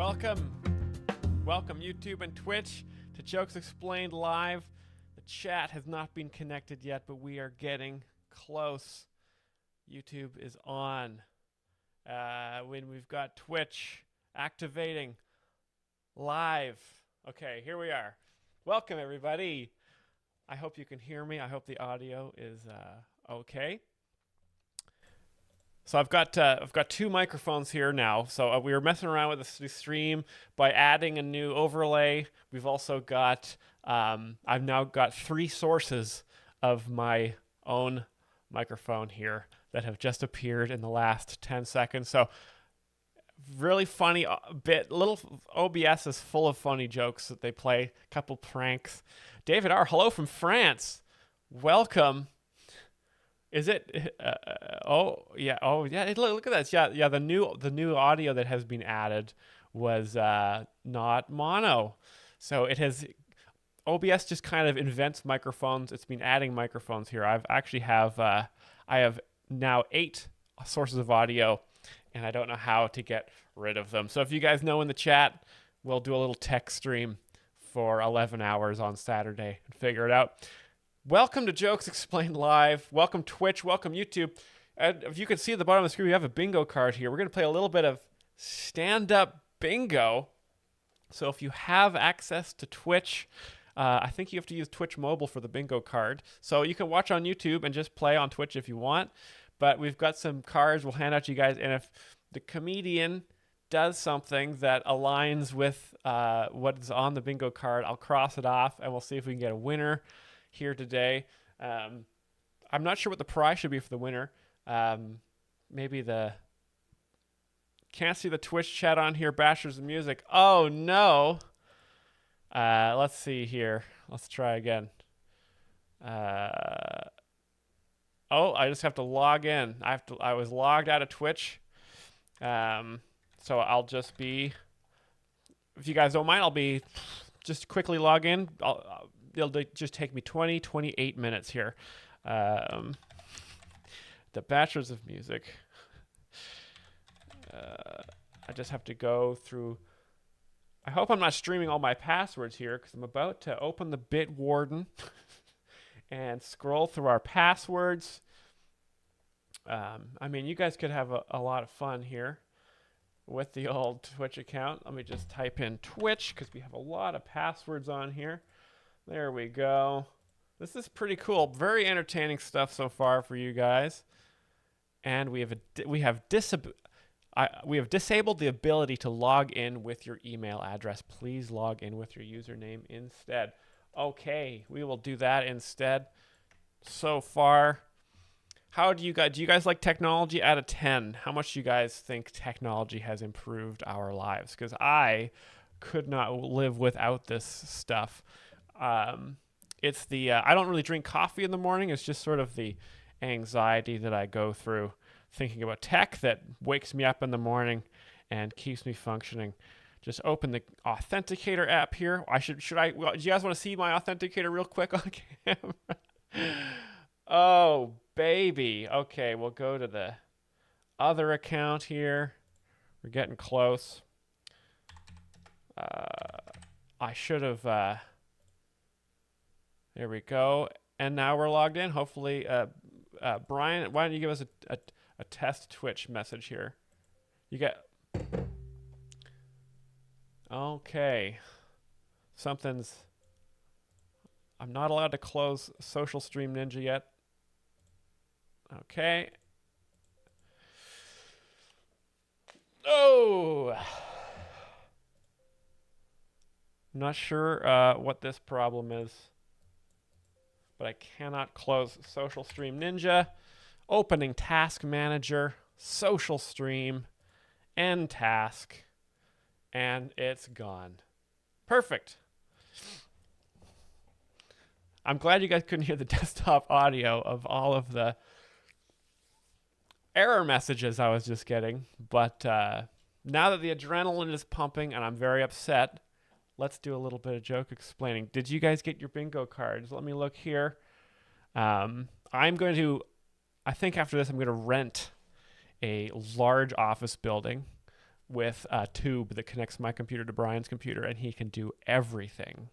Welcome YouTube and Twitch to Jokes Explained Live. The chat has not been connected yet, but we are getting close. YouTube is on. When we've got Twitch activating live. Okay, here we are. Welcome everybody. I hope you can hear me. I hope the audio is okay. So I've got two microphones here now. So we were messing around with the stream by adding a new overlay. We've also got I've now got three sources of my own microphone here that have just appeared in the last 10 seconds. So really funny bit. Little OBS is full of funny jokes that they play. A couple pranks. David R, hello from France. Welcome. Is it? Oh yeah. Look at that. Yeah. The new audio that has been added was not mono. So it has. OBS just kind of invents microphones. It's been adding microphones here. I have now 8 sources of audio, and I don't know how to get rid of them. So if you guys know in the chat, we'll do a little tech stream for 11 hours on Saturday and figure it out. Welcome to Jokes Explained Live. Welcome Twitch. Welcome YouTube. If you can see at the bottom of the screen, we have a bingo card here. We're going to play a little bit of stand-up bingo. So if you have access to Twitch, I think you have to use Twitch Mobile for the bingo card. So you can watch on YouTube and just play on Twitch if you want. But we've got some cards we'll hand out to you guys. And if the comedian does something that aligns with what's on the bingo card, I'll cross it off and we'll see if we can get a winner here today. I'm not sure what the prize should be for the winner. Maybe can't see the Twitch chat on here. Bachelors of Music. Oh no. Let's see here. Let's try again. I just have to log in. I was logged out of Twitch. So I'll just be, if you guys don't mind, I'll be just quickly log in. It'll just take me 28 minutes here. The Bachelors of Music. I just have to go through. I hope I'm not streaming all my passwords here because I'm about to open the Bitwarden and scroll through our passwords. I mean, you guys could have a lot of fun here with the old Twitch account. Let me just type in Twitch because we have a lot of passwords on here. There we go. This is pretty cool. Very entertaining stuff so far for you guys. And we have disabled the ability to log in with your email address. Please log in with your username instead. Okay, we will do that instead. So far, do you guys like technology out of 10? How much do you guys think technology has improved our lives? Because I could not live without this stuff. It's I don't really drink coffee in the morning. It's just sort of the anxiety that I go through thinking about tech that wakes me up in the morning and keeps me functioning. Just open the Authenticator app here. Do you guys want to see my Authenticator real quick on camera? Oh, baby. Okay, we'll go to the other account here. We're getting close. I should have... There we go. And now we're logged in. Hopefully, Brian, why don't you give us a test Twitch message here? You get... Okay. I'm not allowed to close Social Stream Ninja yet. Okay. Oh! I'm not sure what this problem is. But I cannot close Social Stream Ninja. Opening Task Manager, Social Stream, End Task, and it's gone. Perfect. I'm glad you guys couldn't hear the desktop audio of all of the error messages I was just getting. But now that the adrenaline is pumping and I'm very upset, let's do a little bit of joke explaining. Did you guys get your bingo cards? Let me look here. I think after this, I'm going to rent a large office building with a tube that connects my computer to Brian's computer, and he can do everything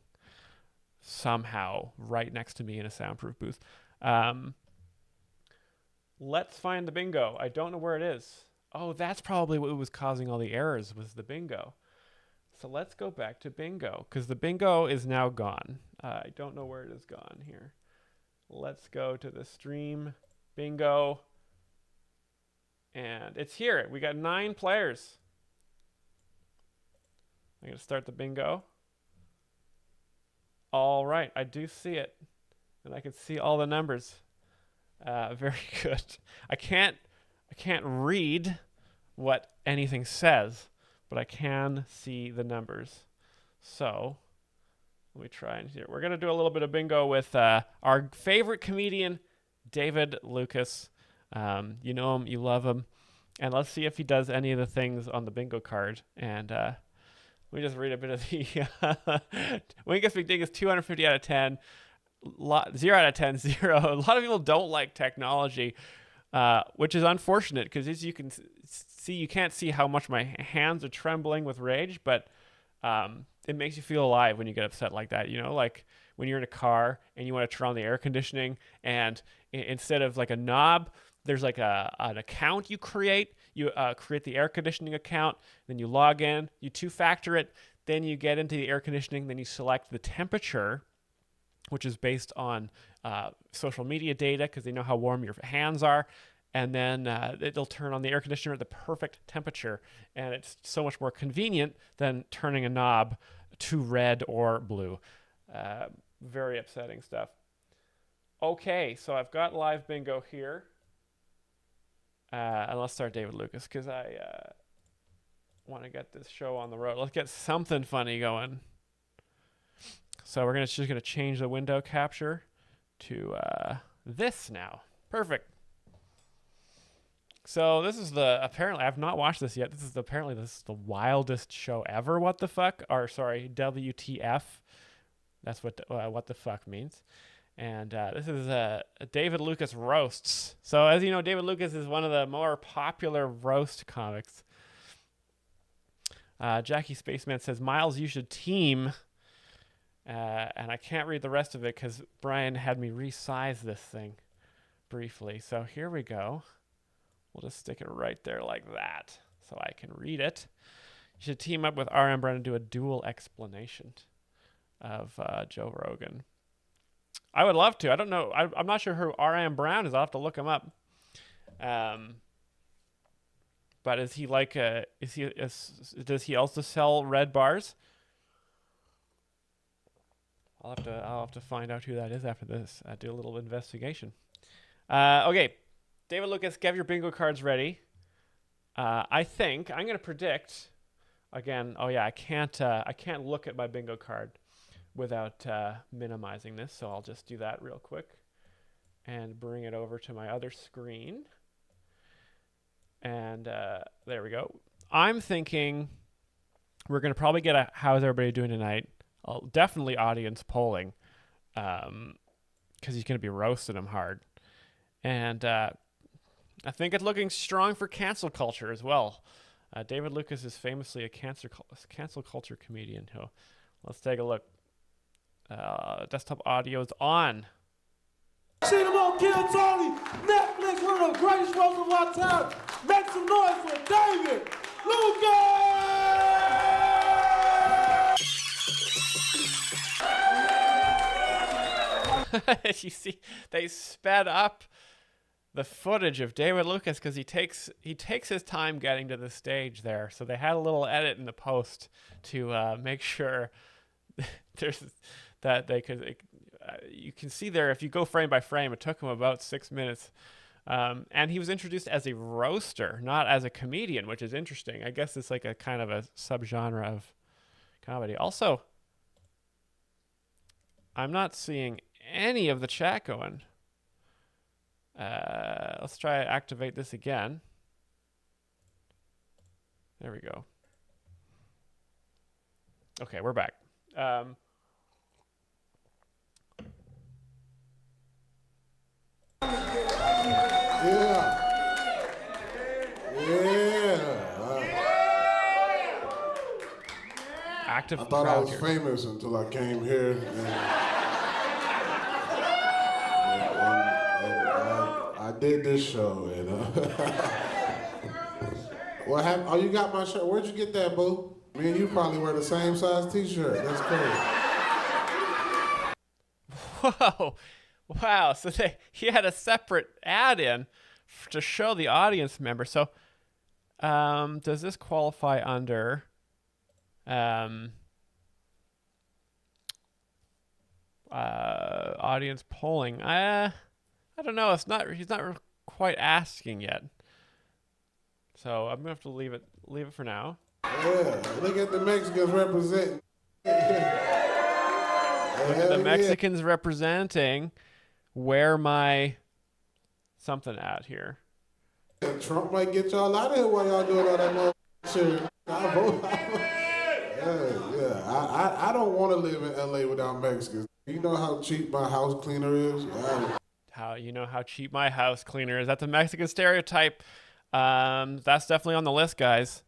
somehow right next to me in a soundproof booth. Let's find the bingo. I don't know where it is. Oh, that's probably what was causing all the errors, was the bingo. So let's go back to bingo, because the bingo is now gone. I don't know where it is gone here. Let's go to the stream bingo. And it's here. We got 9 players. I'm going to start the bingo. All right, I do see it. And I can see all the numbers. Very good. I can't read what anything says, but I can see the numbers. So let me try and here. We're going to do a little bit of bingo with our favorite comedian, David Lucas. You know him, you love him. And let's see if he does any of the things on the bingo card. And let me just read a bit of the Wingus McDig is 250 out of 10. 0 out of 10, 0. A lot of people don't like technology, which is unfortunate, because as you can see, you can't see how much my hands are trembling with rage, but it makes you feel alive when you get upset like that. You know, like when you're in a car and you want to turn on the air conditioning, and instead of like a knob, there's like an account you create. You create the air conditioning account, then you log in, you two-factor it, then you get into the air conditioning, then you select the temperature, which is based on social media data, because they know how warm your hands are. And then it'll turn on the air conditioner at the perfect temperature. And it's so much more convenient than turning a knob to red or blue. Very upsetting stuff. Okay, so I've got live bingo here. And let's start David Lucas, because I want to get this show on the road. Let's get something funny going. So we're just gonna change the window capture to this now. Perfect. So this is apparently I've not watched this yet. This is the wildest show ever. What the fuck? Or sorry, WTF. That's what the fuck means. And this is David Lucas roasts. So as you know, David Lucas is one of the more popular roast comics. Jackie Spaceman says, Myles, you should team. And I can't read the rest of it because Brian had me resize this thing briefly. So here we go. We'll just stick it right there like that so I can read it. You should team up with R.M. Brown and do a dual explanation of Joe Rogan. I would love to. I don't know. I'm not sure who R.M. Brown is. I'll have to look him up. But is he like does he also sell red bars? I'll have to find out who that is after this. Do a little investigation. Okay, David Lucas, get your bingo cards ready. I think I'm gonna predict again. Oh yeah, I can't look at my bingo card without minimizing this. So I'll just do that real quick and bring it over to my other screen. And there we go. I'm thinking we're gonna probably get a how's everybody doing tonight. Definitely audience polling, because he's going to be roasting him hard. And I think it's looking strong for cancel culture as well. David Lucas is famously a cancel culture comedian. So let's take a look. Desktop audio is on. Seen him on Kill Tony, Netflix, one of the greatest roasts of our time. Make some noise for David Lucas! You see, they sped up the footage of David Lucas because he takes his time getting to the stage there. So they had a little edit in the post to make sure that they could. You can see there, if you go frame by frame, it took him about 6 minutes. And he was introduced as a roaster, not as a comedian, which is interesting. I guess it's like a kind of a subgenre of comedy. Also, I'm not seeing any of the chat going. Let's try to activate this again. There we go. Okay, we're back. active I thought I crowd was here. famous until I came here. And I did this show. And what happened? Oh, you got my shirt. Where'd you get that, boo? Me and you probably wear the same size T-shirt. That's crazy. Whoa. Wow. So he had a separate ad in to show the audience member. So does this qualify under audience polling? I don't know. He's not quite asking yet. So I'm gonna have to leave it for now. Yeah, look at the Mexicans representing. Look at the Mexicans representing. Where my something at here? Trump might get y'all out of here while y'all doing all that shit. I vote. I don't want to live in LA without Mexicans. You know how cheap my house cleaner is? How cheap my house cleaner is? That's a Mexican stereotype. That's definitely on the list, guys.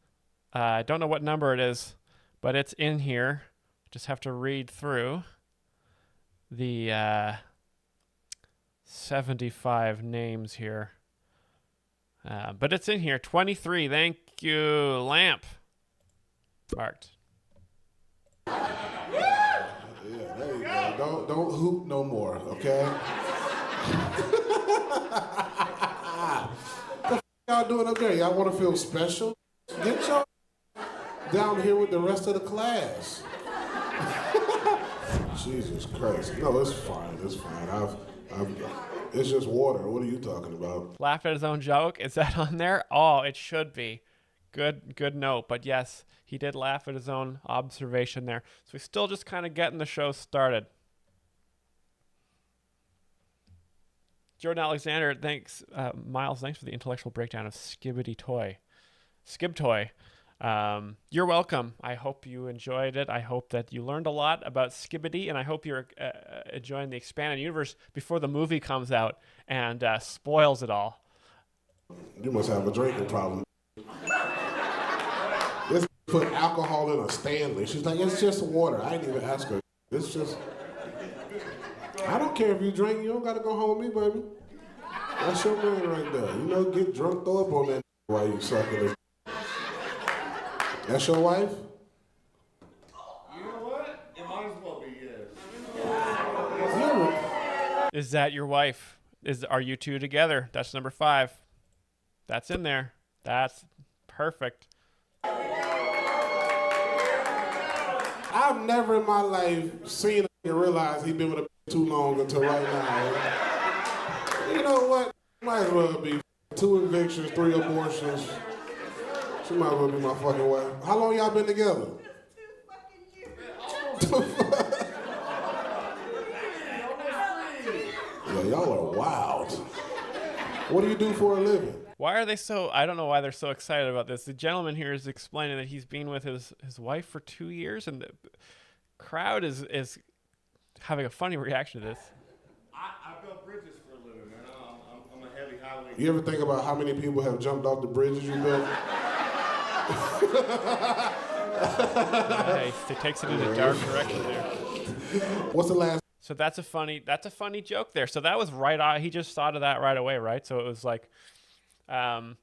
I don't know what number it is, but it's in here. Just have to read through the 75 names here. But it's in here. 23. Thank you, Lamp. Marked. Yeah, there you go. Don't hoop no more, okay? What the f*** y'all doing up there? Y'all want to feel special? Get y'all down here with the rest of the class. Jesus Christ. No, it's fine. It's fine. It's just water. What are you talking about? Laughed at his own joke. Is that on there? Oh, it should be. Good note. But yes, he did laugh at his own observation there. So he's still just kind of getting the show started. Jordan Alexander, thanks. Myles, thanks for the intellectual breakdown of Skib Toy. You're welcome. I hope you enjoyed it. I hope that you learned a lot about Skibidi, and I hope you're enjoying the expanded universe before the movie comes out and spoils it all. You must have a drinking problem. This put alcohol in a Stanley. She's like, it's just water. I didn't even ask her. It's just... I don't care if you drink. You don't got to go home with me, baby. That's your man right there. You know, get drunk, throw up on that while you sucking this. That's your wife? You know what? It might as well be, yes. Is that your wife? Are you two together? That's number 5. That's in there. That's perfect. I've never in my life seen and realized he'd been with a too long until right now. You know what? Might as well be 2 evictions, 3 abortions. She might as well be my fucking wife. How long y'all been together? 2 fucking years. Yeah, y'all are wild. What do you do for a living? Why are they so... I don't know why they're so excited about this. The gentleman here is explaining that he's been with his wife for 2 years, and the crowd is having a funny reaction to this. I built bridges for a living, man. I'm a heavy highway. You ever think about how many people have jumped off the bridges you built? Nice. It takes it in a dark direction there. What's the last? So that's a funny joke there. So that was right on. He just thought of that right away, right? So it was like, the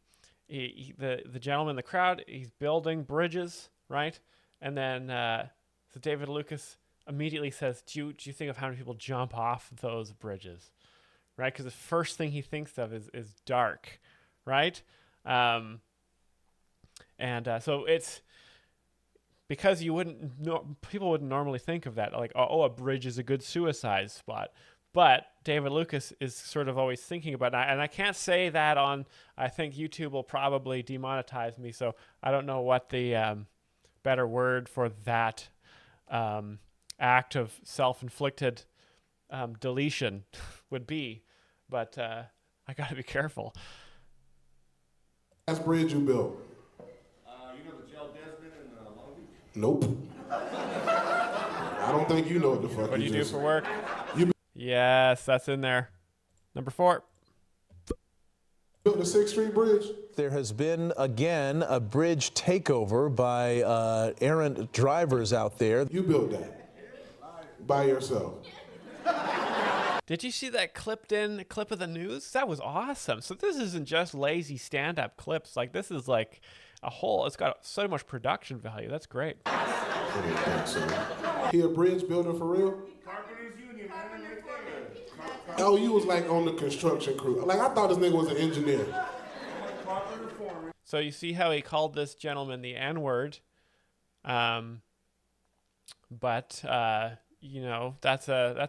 gentleman in the crowd, he's building bridges, right? And then so David Lucas immediately says, "Do you think of how many people jump off those bridges?" Right? Because the first thing he thinks of is dark, right? So it's because people wouldn't normally think of that, like, oh, a bridge is a good suicide spot. But David Lucas is sort of always thinking about that. And I can't say that on, I think YouTube will probably demonetize me. So I don't know what the better word for that act of self-inflicted deletion would be. But I got to be careful. Last bridge you built? You know the Gel Desmond in Long Beach? Nope. I don't think you know what the fuck. What do you do for work? You Yes, that's in there. Number 4. built the 6th Street Bridge? There has been, again, a bridge takeover by errant drivers out there. You built that by yourself. Did you see that clip of the news? That was awesome. So this isn't just lazy stand-up clips. Like, this is like a whole, it's got so much production value. That's great. He a bridge builder for real? Carpenters Union, man, right there. Oh, you was like on the construction crew. Like, I thought this nigga was an engineer. Carpenter foreman. So you see how he called this gentleman the N-word. But you know, that's a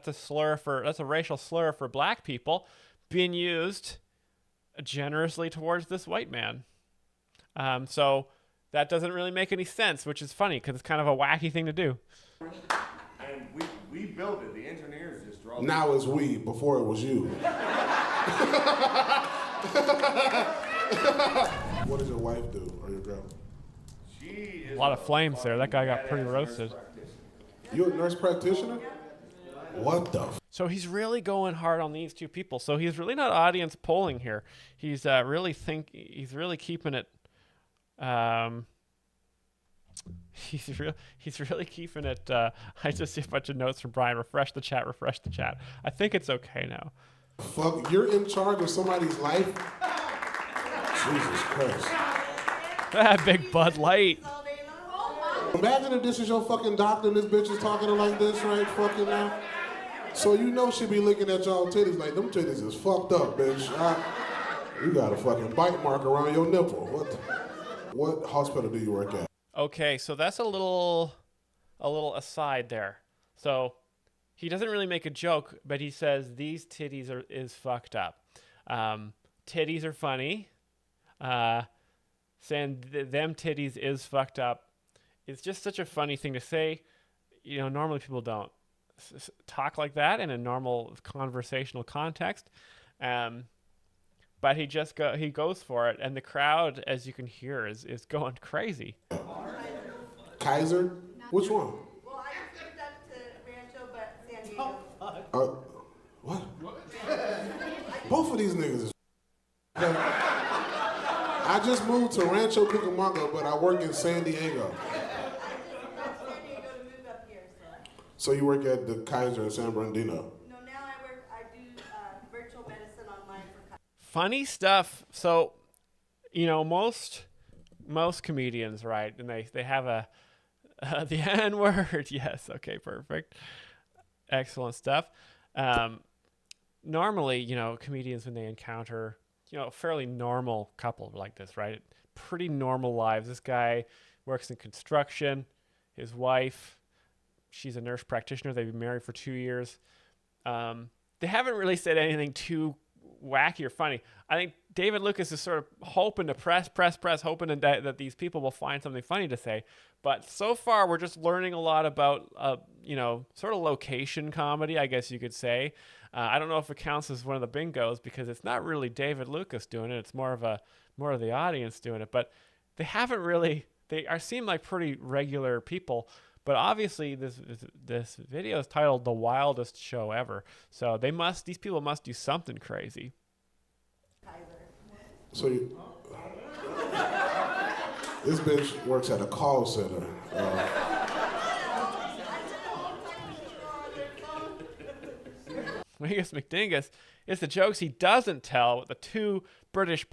racial slur for black people being used generously towards this white man. So that doesn't really make any sense, which is funny because it's kind of a wacky thing to do. And we built it. The engineers just drove Now it's we, before it was you. What does your wife do, or your girl? She is A lot of flames there. That guy got pretty roasted. You a nurse practitioner? What the So he's really going hard on these two people. So he's really not audience polling here. He's really keeping it. He's really keeping it. I just see a bunch of notes from Brian. Refresh the chat. I think it's okay now. fuck? You're in charge of somebody's life? Jesus Christ. That big Bud Light. Imagine if this is your fucking doctor and this bitch is talking to her like this right fucking now. So you know she be looking at y'all titties like, them titties is fucked up, bitch. You got a fucking bite mark around your nipple. What hospital do you work at? Okay, so that's a little aside there. So he doesn't really make a joke, but he says these titties is fucked up. Titties are funny. Saying them titties is fucked up. It's just such a funny thing to say. You know, normally people don't talk like that in a normal conversational context. But he goes for it, and the crowd, as you can hear, is going crazy. Kaiser? Which one? Well, I just moved up to Rancho, but San Diego. What? Both of these niggas is I just moved to Rancho Cucamonga, but I work in San Diego. I just left San Diego to move up here, So you work at the Kaiser in San Bernardino? No, now I do virtual medicine online for Funny stuff. So, you know, most comedians, right? And they have the N-word. Yes. Okay. Perfect. Excellent stuff. Normally, you know, comedians, when they encounter, you know, a fairly normal couple like this, right? Pretty normal lives. This guy works in construction. His wife, she's a nurse practitioner. They've been married for 2 years. They haven't really said anything too wacky or funny. I think David Lucas is sort of hoping to press, hoping that these people will find something funny to say. But so far, we're just learning a lot about, you know, sort of location comedy, I guess you could say. I don't know if it counts as one of the bingos because it's not really David Lucas doing it. It's more of the audience doing it. But they haven't really. Seem like pretty regular people. But obviously, this video is titled "The Wildest Show Ever." So these people must do something crazy. So this bitch works at a call center. Mingus McDingus is the jokes he doesn't tell with the £2 British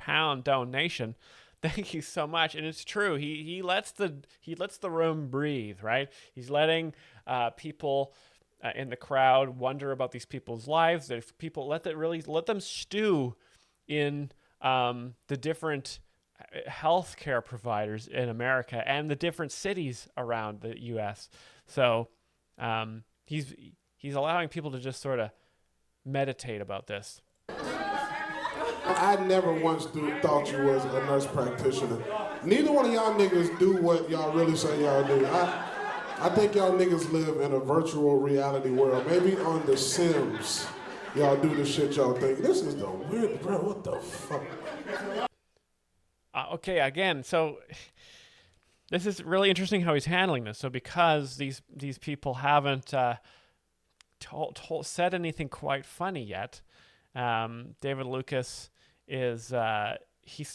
donation. Thank you so much. And it's true. He lets the room breathe, right? He's letting people in the crowd wonder about these people's lives. If people let them stew in the different healthcare providers in America and the different cities around the U.S. So he's allowing people to just sort of meditate about this. I never once thought you was a nurse practitioner. Neither one of y'all niggas do what y'all really say y'all do. I think y'all niggas live in a virtual reality world. Maybe on The Sims, y'all do the shit y'all think. This is the weird, bro, what the fuck? Okay, again, so this is really interesting how he's handling this. So because these people haven't said anything quite funny yet, David Lucas is he's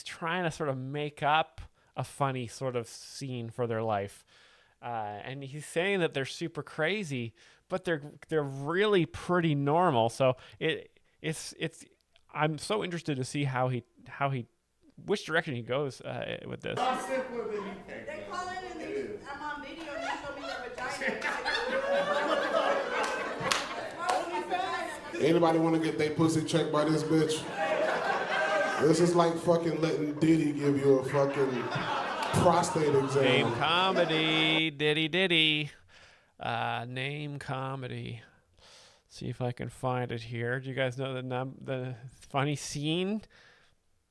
trying to sort of make up a funny sort of scene for their life, and he's saying that they're super crazy, but they're really pretty normal. So it's I'm so interested to see how he which direction he goes with this. A lot simpler than you think. They call in and I'm on video and they show me their vagina. Anybody want to get their pussy checked by this bitch? This is like fucking letting Diddy give you a fucking prostate exam. Name comedy, Diddy. Name comedy. See if I can find it here. Do you guys know the funny scene?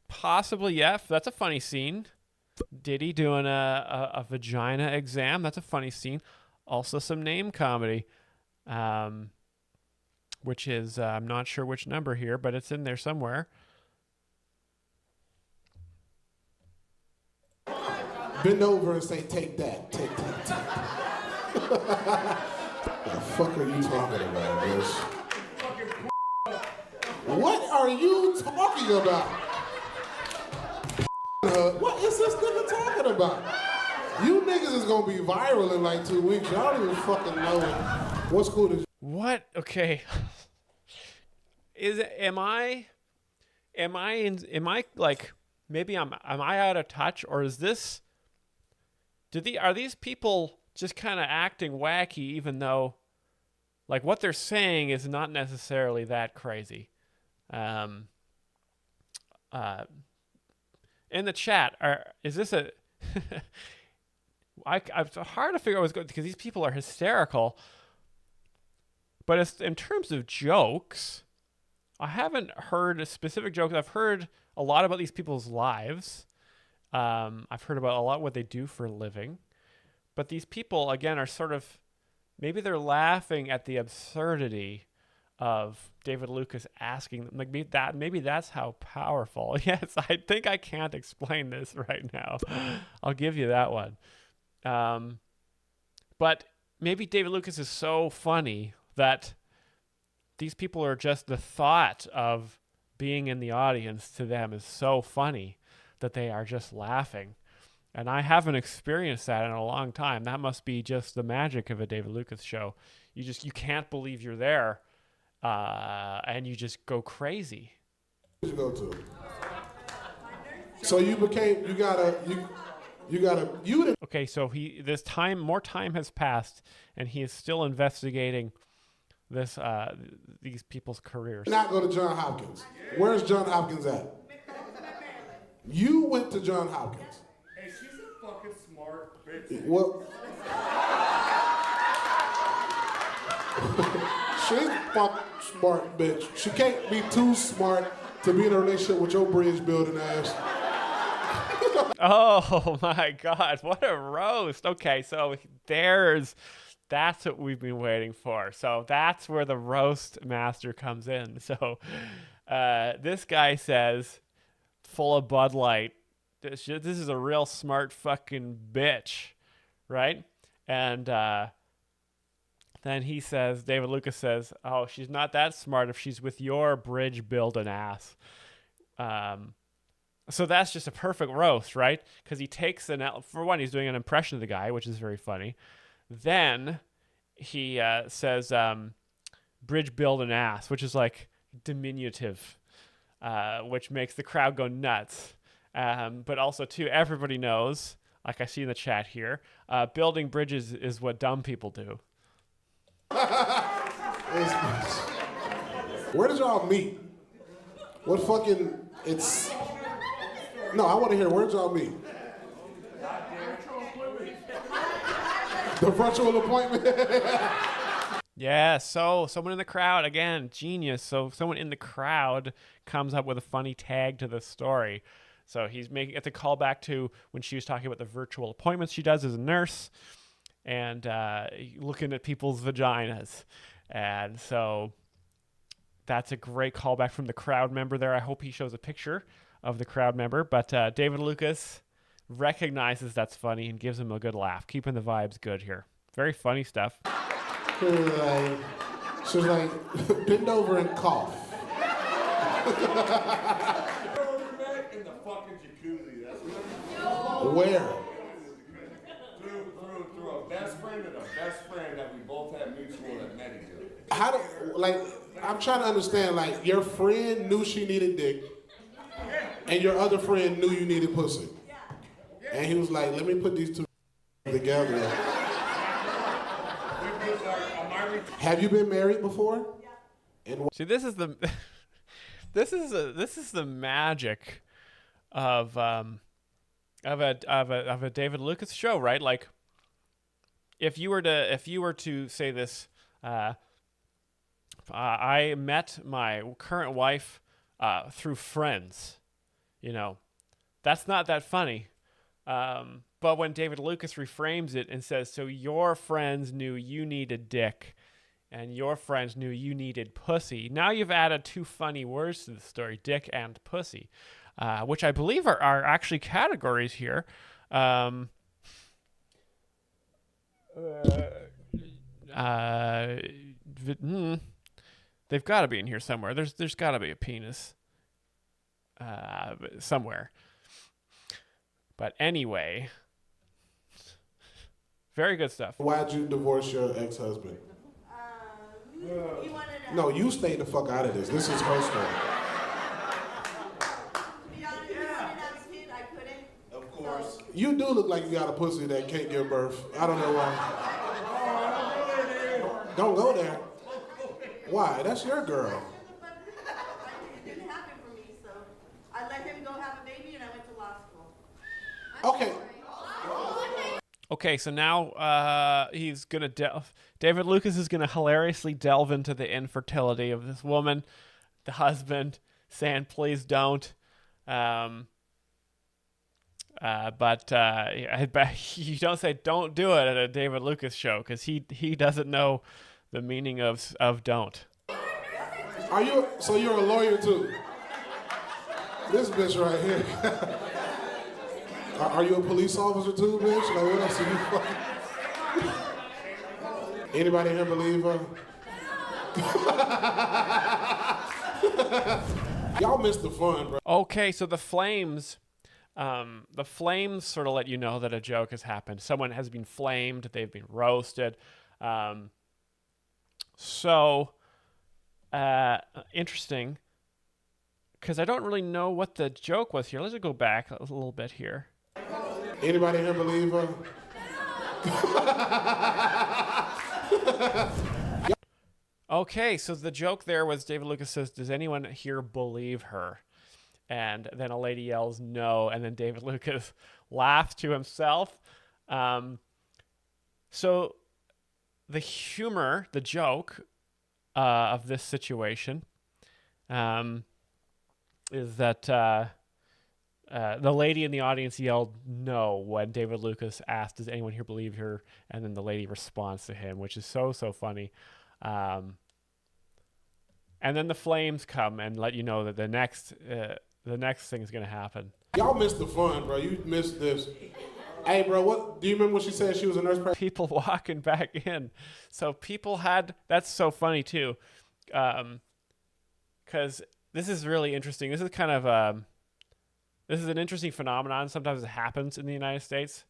Possibly, yeah. That's a funny scene. Diddy doing a vagina exam. That's a funny scene. Also some name comedy, which is I'm not sure which number here, but it's in there somewhere. Bend over and say, take that, take that, take that. The fuck are you talking about, bitch? What are you talking about? What is this nigga talking about? You niggas is gonna be viral in like 2 weeks. Y'all don't even fucking know it. What's cool to What? Okay. Am I like maybe am I out of touch, or is this are these people just kind of acting wacky even though like what they're saying is not necessarily that crazy? In the chat, is this a it's hard to figure out what's going because these people are hysterical. But it's, in terms of jokes, I haven't heard specific jokes. I've heard a lot about these people's lives. I've heard about a lot what they do for a living. But these people, again, are sort of, maybe they're laughing at the absurdity of David Lucas asking them. Like maybe that's how powerful. Yes, I think I can't explain this right now. I'll give you that one. But maybe David Lucas is so funny that these people are just, the thought of being in the audience to them is so funny that they are just laughing. And I haven't experienced that in a long time. That must be just the magic of a David Lucas show. You can't believe you're there, and you just go crazy. you go to? So you Okay, so more time has passed, and he is still investigating these people's careers. not go to John Hopkins. Where's John Hopkins at? You went to John Hopkins. Hey, she's a fucking smart bitch. Well, she's a fucking smart bitch. She can't be too smart to be in a relationship with your bridge building ass. Oh my God, what a roast. Okay, so that's what we've been waiting for. So that's where the roast master comes in. So this guy says, full of Bud Light, this is a real smart fucking bitch, right? And then he says, David Lucas says, oh, she's not that smart if she's with your bridge building ass. So that's just a perfect roast, right? Because he takes for one, he's doing an impression of the guy, which is very funny. Then he says, bridge build an ass, which is like diminutive, which makes the crowd go nuts. But also, too, everybody knows, like I see in the chat here, building bridges is what dumb people do. Where did y'all meet? What fucking, no, I want to hear, where did y'all meet? The virtual appointment? Yeah, so someone in the crowd, again, genius. So someone in the crowd comes up with a funny tag to the story. So he's making it a callback to when she was talking about the virtual appointments she does as a nurse and looking at people's vaginas. And so that's a great callback from the crowd member there. I hope he shows a picture of the crowd member. But David Lucas recognizes that's funny and gives him a good laugh, keeping the vibes good here. Very funny stuff. She was like, bend over and cough. In the fucking jacuzzi. That's Where? through a best friend and a best friend that we both had mutual that met each other. How do, like, I'm trying to understand, like, your friend knew she needed dick, and your other friend knew you needed pussy. And he was like, let me put these two together. Have you been married before? And See, this is the this is the magic of a David Lucas show, right? Like, if you were to say this, I met my current wife through friends, you know, that's not that funny. But when David Lucas reframes it and says, so your friends knew you needed dick and your friends knew you needed pussy, now you've added two funny words to the story, dick and pussy, which I believe are actually categories here. They've got to be in here somewhere. There's got to be a penis somewhere. But anyway, very good stuff. why'd you divorce your ex-husband? He wanted to. No, you stay the fuck out of this. This is her story. To be honest, he wanted to have a kid. I couldn't. Of course. You do look like you got a pussy that can't give birth. I don't know why. Don't go there. Why? That's your girl. It didn't happen for me, so I let him go have a baby, and I went to law school. Okay. Okay, so now he's gonna David Lucas is gonna hilariously delve into the infertility of this woman, the husband, saying please don't. But I bet you don't say don't do it at a David Lucas show because he doesn't know the meaning of don't. So you're a lawyer too? This bitch right here. Are you a police officer too, bitch? Like, what else are you fucking? Anybody here believe her? Y'all missed the fun, bro. Okay, so the flames sort of let you know that a joke has happened. Someone has been flamed. They've been roasted. Interesting, because I don't really know what the joke was here. Let's just go back a little bit here. Anybody here believe her? Okay, so the joke there was David Lucas says, does anyone here believe her? And then a lady yells no, and then David Lucas laughs to himself. So the humor, the joke of this situation is that the lady in the audience yelled no when David Lucas asked, does anyone here believe her? And then the lady responds to him, which is so funny. And then the flames come and let you know that the next thing is going to happen. Y'all missed the fun, bro. You missed this. Hey, bro, what do you remember what she said? She was a nurse practitioner. People walking back in. So people had, that's so funny too. Because this is really interesting. This is kind of, this is an interesting phenomenon. Sometimes it happens in the United States.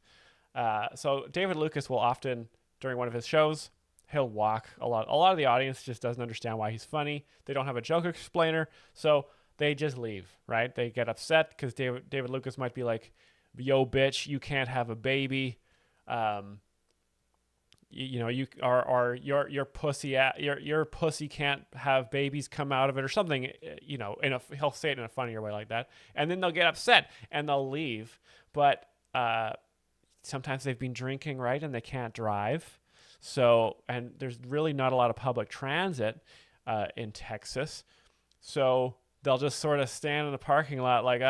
So David Lucas will often, during one of his shows, he'll walk a lot. A lot of the audience just doesn't understand why he's funny. They don't have a joke explainer. So they just leave, right? They get upset because David Lucas might be like, yo, bitch, you can't have a baby. You or your pussy your pussy can't have babies come out of it or something. He'll say it in a funnier way like that, and then they'll get upset and they'll leave. But sometimes they've been drinking, right, and they can't drive. So, and there's really not a lot of public transit in Texas, so they'll just sort of stand in the parking lot like,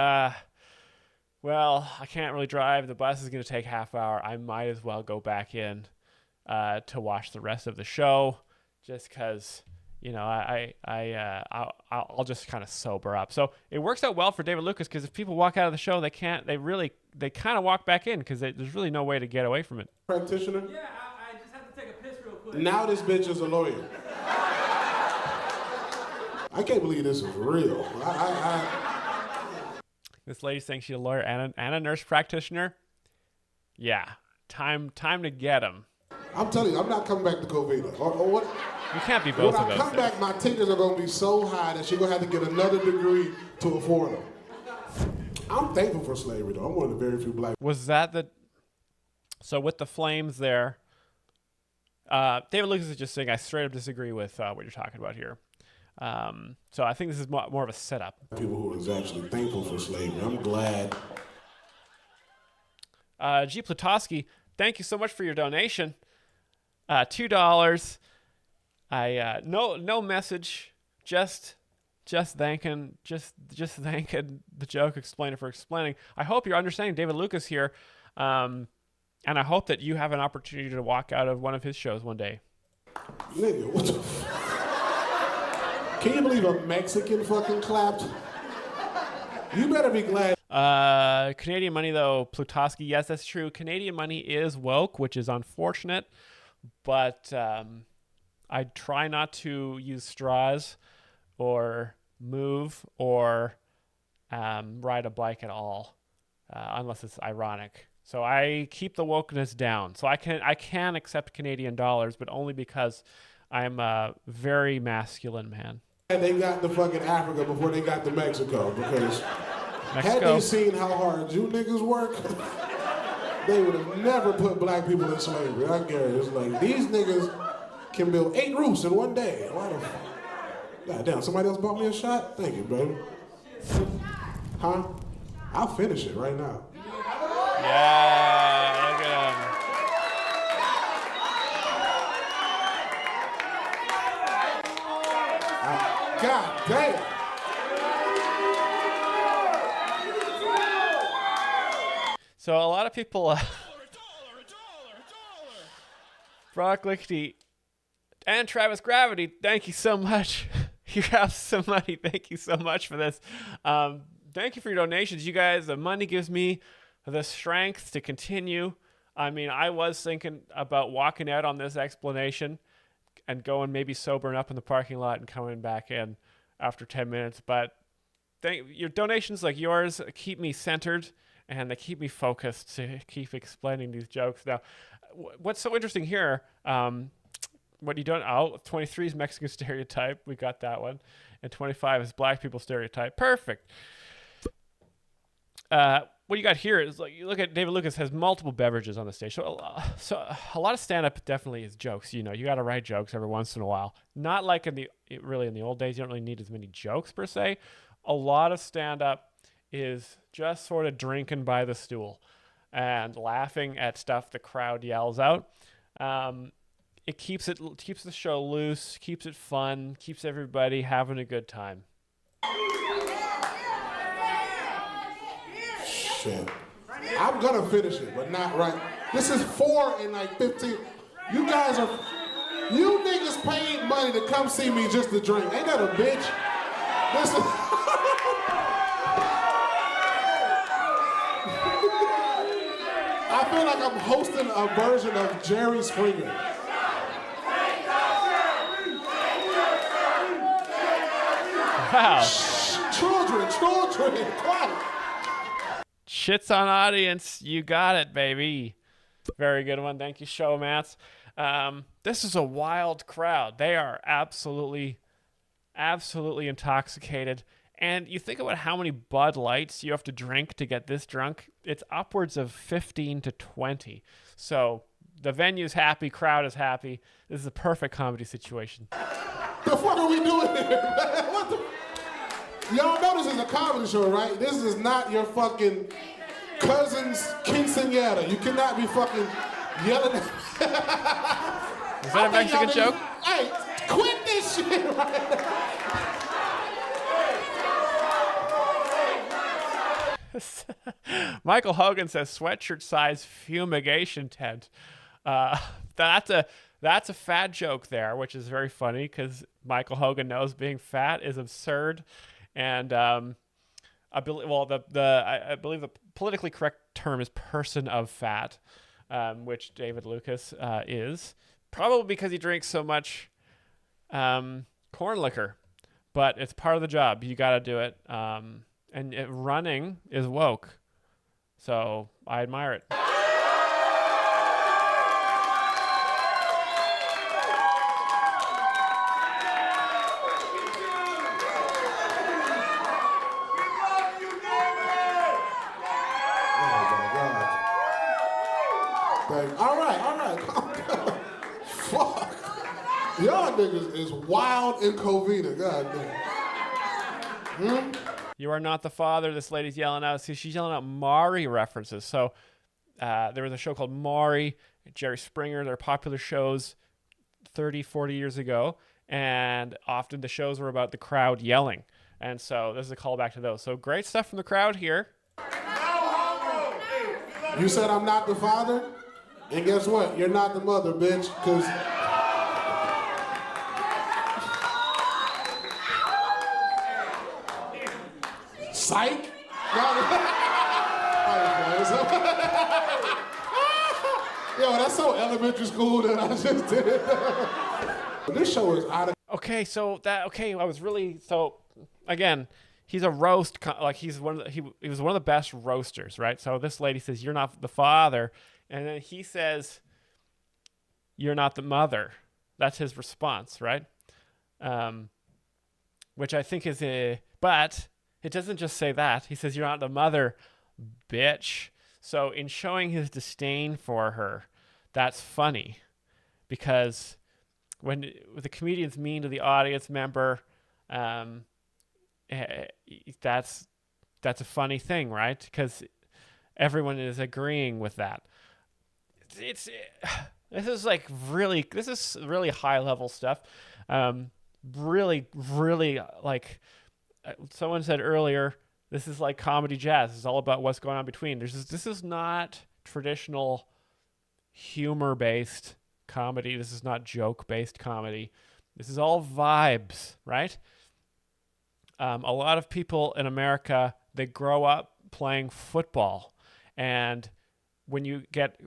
well, I can't really drive. The bus is going to take half hour. I might as well go back in to watch the rest of the show, just because, I'll just kind of sober up. So it works out well for David Lucas because if people walk out of the show, they kind of walk back in because there's really no way to get away from it. Practitioner? Yeah, I just have to take a piss real quick. Now this bitch is a lawyer. I can't believe this is real. This lady's saying she's a lawyer and a nurse practitioner. Yeah, time to get him. I'm telling you, I'm not coming back to Covina. Or what? You can't be both When of I those come things. back, my tickets are going to be so high that she's going to have to get another degree to afford them. I'm thankful for slavery, though. I'm one of the very few black. Was that the... So with the flames there, David Lucas is just saying, I straight up disagree with what you're talking about here. So I think this is more of a setup. People who is actually thankful for slavery. I'm glad. G. Plutowski, thank you so much for your donation. $2. No message, just thanking the joke explainer for explaining. I hope you're understanding David Lucas here, and I hope that you have an opportunity to walk out of one of his shows one day. Nigga, what the Can you believe a Mexican fucking clapped? You better be glad. Canadian money, though, Plutowski, yes, that's true. Canadian money is woke, which is unfortunate, but I try not to use straws or move or ride a bike at all, unless it's ironic. So I keep the wokeness down. So I can accept Canadian dollars, but only because I'm a very masculine man. They got to fucking Africa before they got to Mexico, because had Mexico. they seen how hard you niggas work, they would have never put black people in slavery. I guarantee. It's like, these niggas can build 8 roofs in one day. Why the fuck? God damn, somebody else bought me a shot? Thank you, baby. Huh? I'll finish it right now. Yeah, look at him. God damn. So a lot of people, Brock Lichty and Travis Gravity, thank you so much. You have some money. Thank you so much for this. Thank you for your donations. You guys, the money gives me the strength to continue. I mean, I was thinking about walking out on this explanation and going maybe sobering up in the parking lot and coming back in after 10 minutes. But your donations like yours keep me centered and they keep me focused to keep explaining these jokes. Now, what's so interesting here, what you don't, 23 is Mexican stereotype. We got that one. And 25 is black people stereotype. Perfect. What you got here is, like, you look at David Lucas has multiple beverages on the stage. So a lot of stand-up definitely is jokes. You know, you got to write jokes every once in a while. Not like in the old days. You don't really need as many jokes per se. A lot of stand-up is just sort of drinking by the stool and laughing at stuff the crowd yells out. It keeps the show loose, keeps it fun, keeps everybody having a good time. Shit. I'm gonna finish it, but not right. This is 4 and like 15. You niggas paid money to come see me just to drink. Ain't that a bitch? This is I feel like I'm hosting a version of Jerry Springer. Wow. Children, quiet. Shits on audience. You got it, baby. Very good one. Thank you, Showmats. This is a wild crowd. They are absolutely intoxicated. And you think about how many Bud Lights you have to drink to get this drunk. It's upwards of 15 to 20. So the venue's happy, crowd is happy. This is a perfect comedy situation. The fuck are we doing here, man? What the? Y'all know this is a comedy show, right? This is not your fucking cousin's quinceañera. You cannot be fucking yelling. Is that a Mexican joke? Hey, quit this shit right now. Michael Hogan says sweatshirt size fumigation tent. That's a fat joke there, which is very funny because Michael Hogan knows being fat is absurd, and I believe the politically correct term is person of fat, which David Lucas is, probably because he drinks so much corn liquor. but it's part of the job. You got to do it. Running is woke. So I admire it. All right, calm down. Fuck. Y'all niggas is wild in Covina, goddamn. You are not the father, this lady's yelling out. See, she's yelling out Maury references. So there was a show called Maury, Jerry Springer. They're popular shows 30, 40 years ago. And often the shows were about the crowd yelling. And so this is a callback to those. So great stuff from the crowd here. You said I'm not the father? And guess what? You're not the mother, bitch, because... Psych? Yo, that's so elementary school that I just did it. This show is out of... Again, he's a roast, he was one of the best roasters, right? So this lady says, you're not the father. And then he says, you're not the mother. That's his response, right? Which I think is but it doesn't just say that. He says, you're not the mother, bitch. So in showing his disdain for her, that's funny. Because when the comedian's mean to the audience member, that's a funny thing, right? Because everyone is agreeing with that. This is really high level stuff. Really like someone said earlier, this is like comedy jazz. It's all about what's going on between. This is not traditional humor based comedy. This is not joke based comedy. This is all vibes, right? A lot of people in America, they grow up playing football, and when you get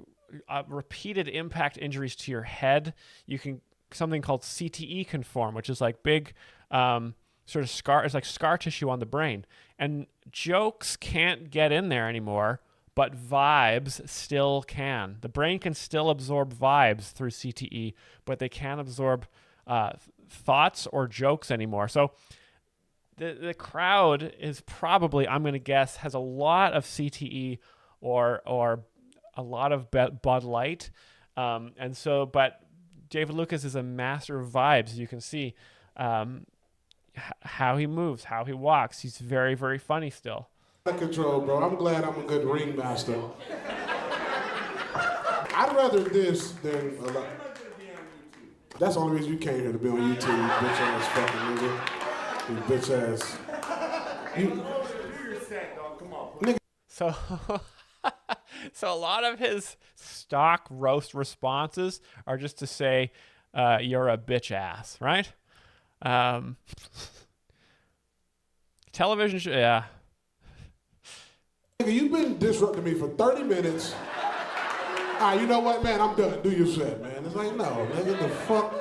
repeated impact injuries to your head, you can something called CTE can form, which is like big sort of scar. It's like scar tissue on the brain, and jokes can't get in there anymore, but vibes still can. The brain can still absorb vibes through CTE, but they can't absorb thoughts or jokes anymore. So the crowd is probably, I'm going to guess, has a lot of CTE or a lot of Bud Light. But David Lucas is a master of vibes. You can see how he moves, how he walks. He's very, very funny still. Out of control, bro. I'm glad I'm a good ringmaster. I'd rather this than a lot. That's the only reason you came here, to be on YouTube, you bitch ass fucking nigga. You bitch ass. Nigga. So a lot of his stock roast responses are just to say, you're a bitch ass, right? Television show, yeah. Nigga, you've been disrupting me for 30 minutes. All right, you know what, man? I'm done. Do your shit, man. It's like, no, nigga, the fuck?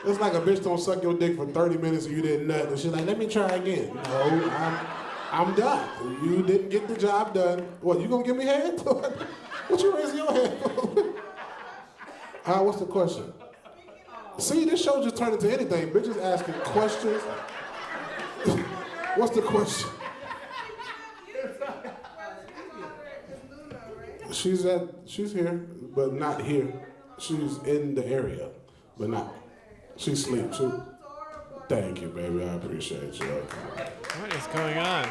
It's like a bitch don't suck your dick for 30 minutes and you didn't nut. And she's like, let me try again. No, I'm done. You didn't get the job done. What, you gonna give me head? What you raising your hand for? What's the question? See, this show just turned into anything. Bitches asking questions. What's the question? She's here, but not here. She's in the area, but not. She sleeps. Thank you, baby. I appreciate you. What is going on?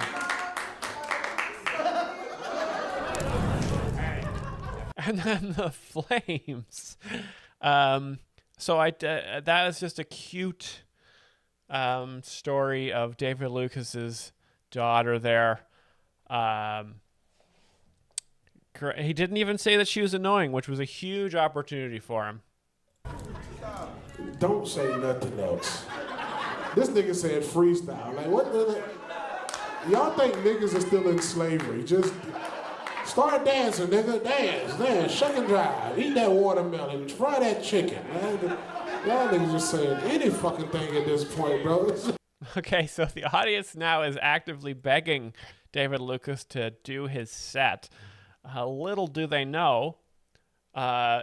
And then the flames. That is just a cute story of David Lucas's daughter there. He didn't even say that she was annoying, which was a huge opportunity for him. Don't say nothing else. This nigga said freestyle. Like, what the... Y'all think niggas are still in slavery. Just start dancing, nigga. Dance, shuck and drive. Eat that watermelon. Fry that chicken, man. Y'all niggas just saying any fucking thing at this point, bro. Okay, so the audience now is actively begging David Lucas to do his set. Little do they know,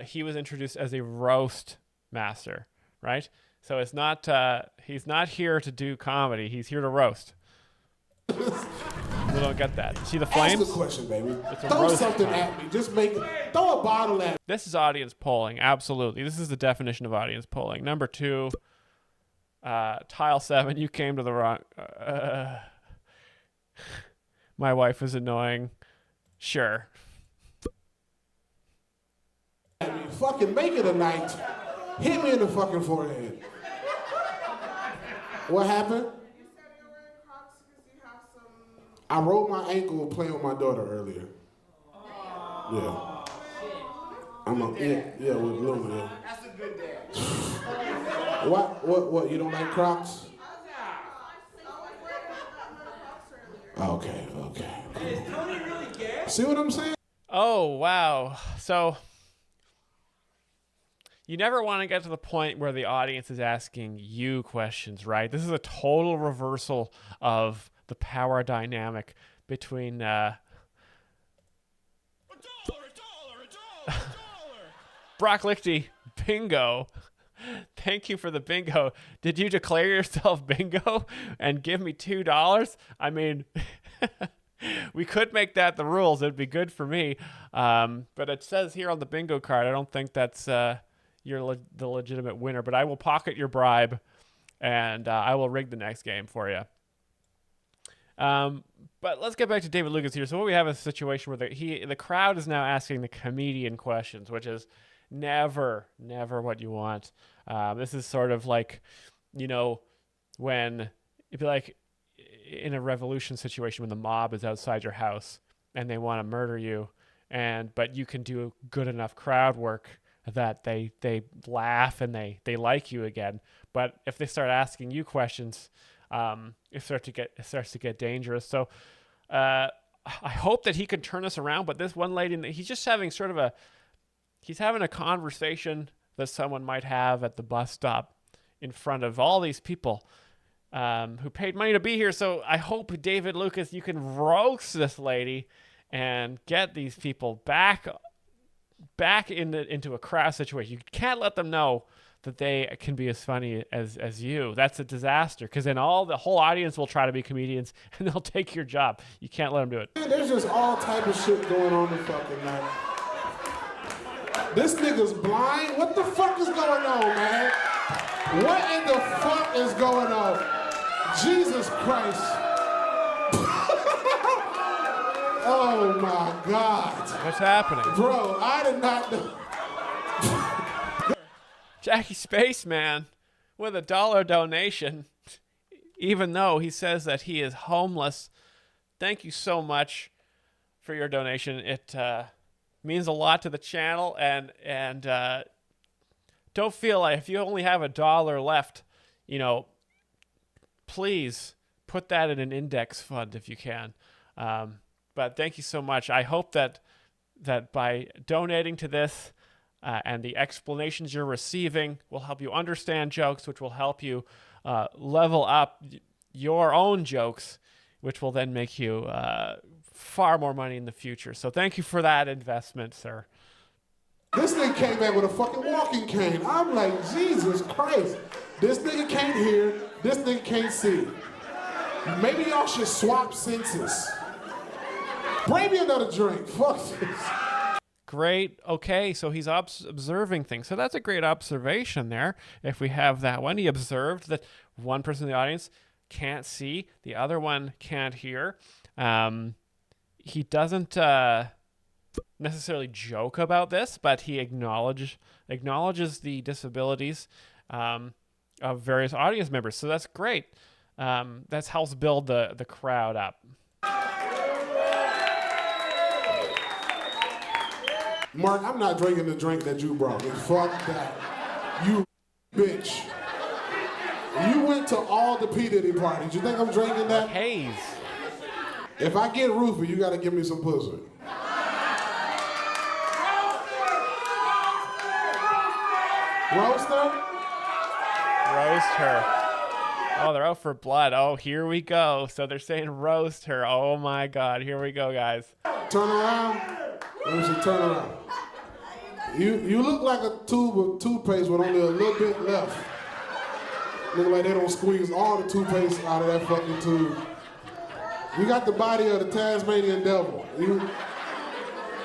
he was introduced as a roast master, right? So it's not he's not here to do comedy. He's here to roast. We don't get that. See the flames? Ask a question, baby. It's a Throw roast something time. at me. Just make it. Throw a bottle at me. This is audience polling. Absolutely. This is the definition of audience polling. Number 2, tile 7, you came to the wrong... my wife is annoying. Sure. Fucking make it a night. Hit me in the fucking forehead. What happened? You said you're wearing Crocs because you have some... I rolled my ankle playing with my daughter earlier. Yeah. Yeah, with Luna, yeah. That's a good dad. What, you don't like Crocs? Okay. Is Tony really gay? See what I'm saying? Oh, wow. So you never want to get to the point where the audience is asking you questions, right? This is a total reversal of the power dynamic between Brock Lichty, bingo. Thank you for the bingo. Did you declare yourself bingo and give me $2? I mean, we could make that the rules. It'd be good for me. But it says here on the bingo card, I don't think that's you're the legitimate winner. But I will pocket your bribe, and I will rig the next game for you. But let's get back to David Lucas here. So what we have is a situation where the crowd is now asking the comedian questions, which is never what you want. This is sort of like, when it'd be like in a revolution situation when the mob is outside your house and they want to murder you, but you can do good enough crowd work that they laugh and they like you again. But if they start asking you questions, it starts to get dangerous. So I hope that he can turn this around. But this one lady, he's just having he's having a conversation that someone might have at the bus stop in front of all these people who paid money to be here. So I hope, David Lucas, you can roast this lady and get these people back into a crowd situation. You can't let them know that they can be as funny as you. That's a disaster, because then the whole audience will try to be comedians and they'll take your job. You can't let them do it. Man, there's just all type of shit going on the fucking night. This nigga's blind? What the fuck is going on, man? What in the fuck is going on? Jesus Christ. Oh my God. What's happening? Bro, I did not know. Jackie Spaceman with a $1 donation, even though he says that he is homeless. Thank you so much for your donation. It means a lot to the channel, and don't feel like if you only have $1 left, please put that in an index fund if you can. But thank you so much. I hope that by donating to this and the explanations you're receiving will help you understand jokes, which will help you level up your own jokes, which will then make you far more money in the future. So thank you for that investment, sir. This nigga came back with a fucking walking cane. I'm like, Jesus Christ. This nigga can't hear. This nigga can't see. Maybe y'all should swap senses. Bring me another drink. Fuck this. Great. Okay, so he's observing things. So that's a great observation there. If we have that one, he observed that one person in the audience can't see, the other one can't hear. He doesn't necessarily joke about this, but he acknowledges the disabilities of various audience members. So that's great. That helps build the crowd up. Mark, I'm not drinking the drink that you brought me. Fuck that. You bitch. You went to all the P. Diddy parties. You think I'm drinking that? Haze. If I get roofie, you gotta give me some pussy. Roast her? Roast her. Oh, they're out for blood. Oh, here we go. So they're saying roast her. Oh my God. Here we go, guys. Turn around. Let me see, turn around. You look like a tube of toothpaste with only a little bit left. Look like they don't squeeze all the toothpaste out of that fucking tube. You got the body of the Tasmanian devil.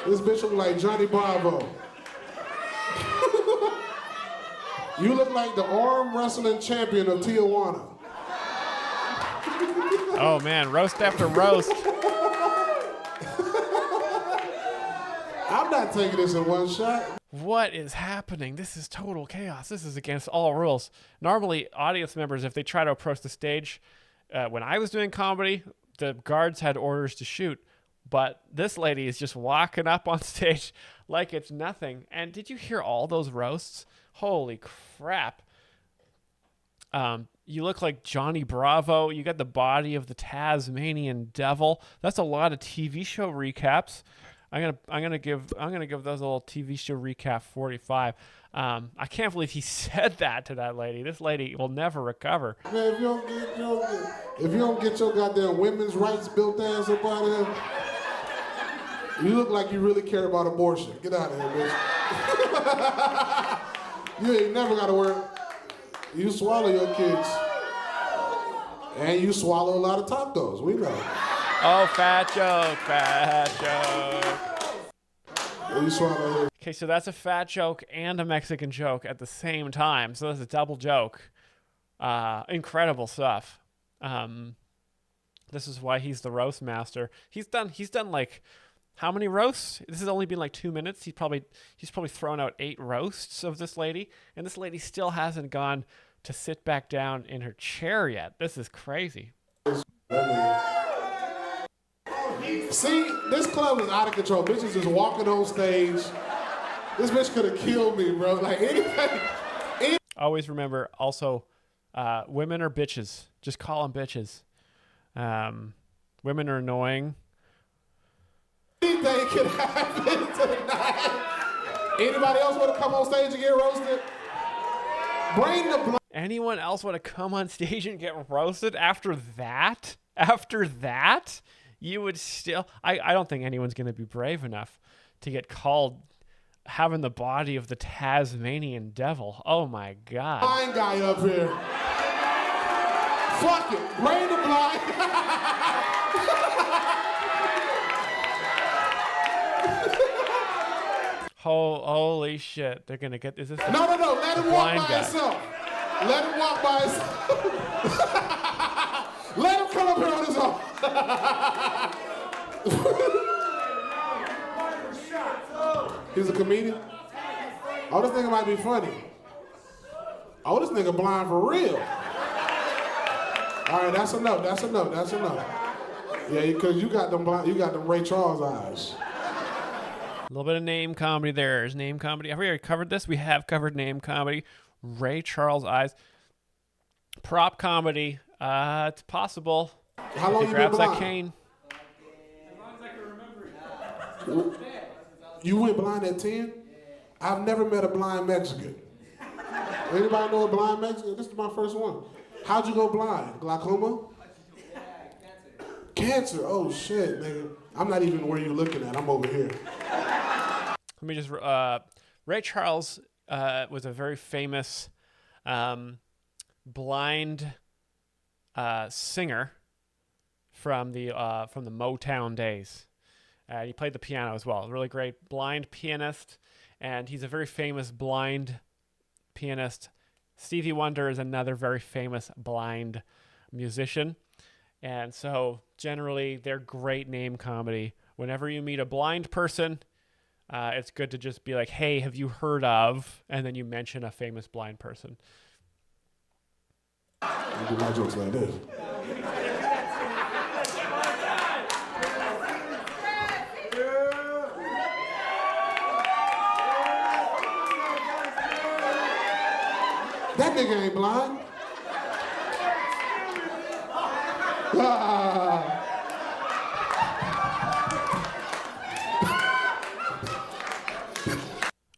This bitch look like Johnny Bravo. You look like the arm wrestling champion of Tijuana. Oh man, roast after roast. I'm not taking this in one shot. What is happening? This is total chaos. This is against all rules. Normally, audience members, if they try to approach the stage, when I was doing comedy, the guards had orders to shoot. But this lady is just walking up on stage like it's nothing. And did you hear all those roasts? Holy crap. You look like Johnny Bravo. You got the body of the Tasmanian devil. That's a lot of TV show recaps. I'm gonna give those a little TV show recap 45. I can't believe he said that to that lady. This lady will never recover. Man, if you don't get your goddamn women's rights built ass up out of here, you look like you really care about abortion. Get out of here, bitch. You ain't never gotta worry. You swallow your kids. And you swallow a lot of tacos. We know. Oh, fat joke, fat joke. You swallow. Okay, so that's a fat joke and a Mexican joke at the same time. So that's a double joke. Incredible stuff. This is why he's the roast master. He's done like how many roasts? This has only been like 2 minutes. He's probably thrown out 8 roasts of this lady, and this lady still hasn't gone to sit back down in her chair yet. This is crazy. See, this club is out of control. Bitches just walking on stage. This bitch could have killed me, bro. Like anything. Always remember, also, women are bitches. Just call them bitches. Women are annoying. Anything can happen tonight. Anybody else want to come on stage and get roasted? Bring the blood. Anyone else want to come on stage and get roasted after that? After that? You would still... I don't think anyone's going to be brave enough to get called having the body of the Tasmanian devil. Oh, my God. Blind guy up here. Fuck it. Bring the blind. Holy shit. They're going to get... Is this No. Let him walk by guy? himself. Let him walk by himself. Let him come up here on his own. He's a comedian? Oh, this nigga might be funny. Oh, this nigga blind for real. All right, that's enough. Yeah, because you got them Ray Charles eyes. A little bit of name comedy there. There's name comedy. Have we already covered this? We have covered name comedy. Ray Charles eyes. Prop comedy. It's possible. How long if he you been grabs that blind? cane. As long as I can remember it. You went blind at 10? I've never met a blind Mexican. Anybody know a blind Mexican? This is my first one. How'd you go blind? Glaucoma? Cancer? Oh shit, nigga. I'm not even where you're looking at. I'm over here. Let me just... Ray Charles was a very famous blind singer from the Motown days. He played the piano as well. Really great blind pianist, and he's a very famous blind pianist. Stevie Wonder is another very famous blind musician, and so generally they're great name comedy. Whenever you meet a blind person, it's good to just be like, "Hey, have you heard of?" and then you mention a famous blind person. You do my jokes like this. That nigga ain't blind.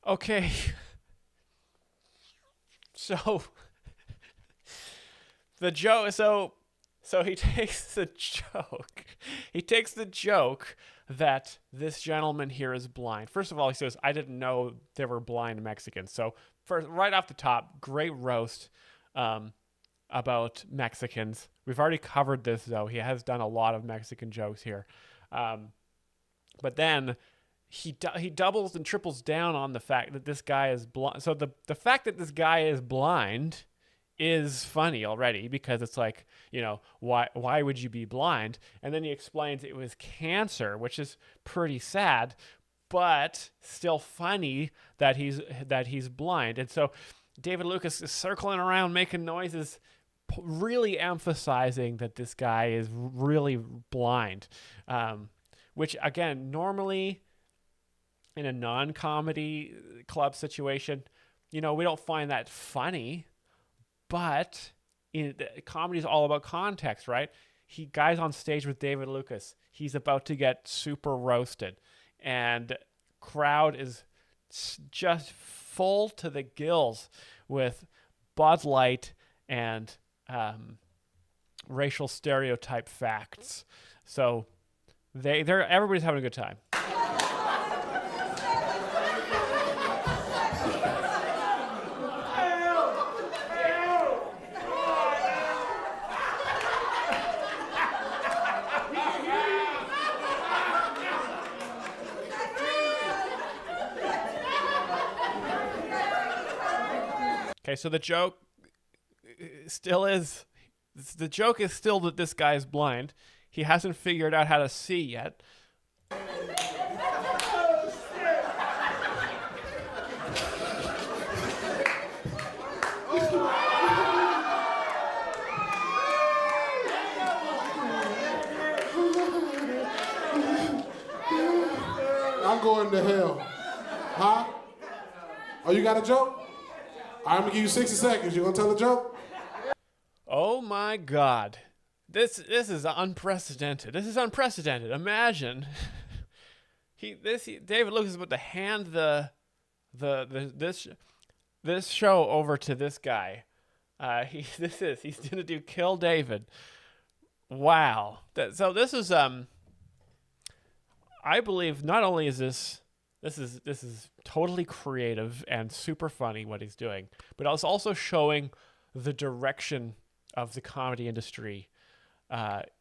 Okay. So the joke. So he takes the joke. He takes the joke that this gentleman here is blind. First of all, he says, "I didn't know there were blind Mexicans." So first, right off the top, great roast about Mexicans. We've already covered this, though. He has done a lot of Mexican jokes here. But then he doubles and triples down on the fact that this guy is blind. So the fact that this guy is blind is funny already, because it's like, why would you be blind? And then he explains it was cancer, which is pretty sad, but still funny that he's blind. And so David Lucas is circling around making noises, really emphasizing that this guy is really blind, which again, normally in a non-comedy club situation, we don't find that funny. But comedy is all about context, right? Guy's on stage with David Lucas. He's about to get super roasted, and crowd is just full to the gills with Bud Light and racial stereotype facts. So everybody's having a good time. Okay, so the joke is still that this guy is blind. He hasn't figured out how to see yet. I'm going to hell. Huh? Oh, you got a joke? I'm going to give you 60 seconds. You going to tell a joke? Oh my God. This is unprecedented. This is unprecedented. Imagine David Lucas is about to hand this show over to this guy. He's going to do Kill David. Wow. So this is I believe not only is this is totally creative and super funny what he's doing, but it's also showing the direction of the comedy industry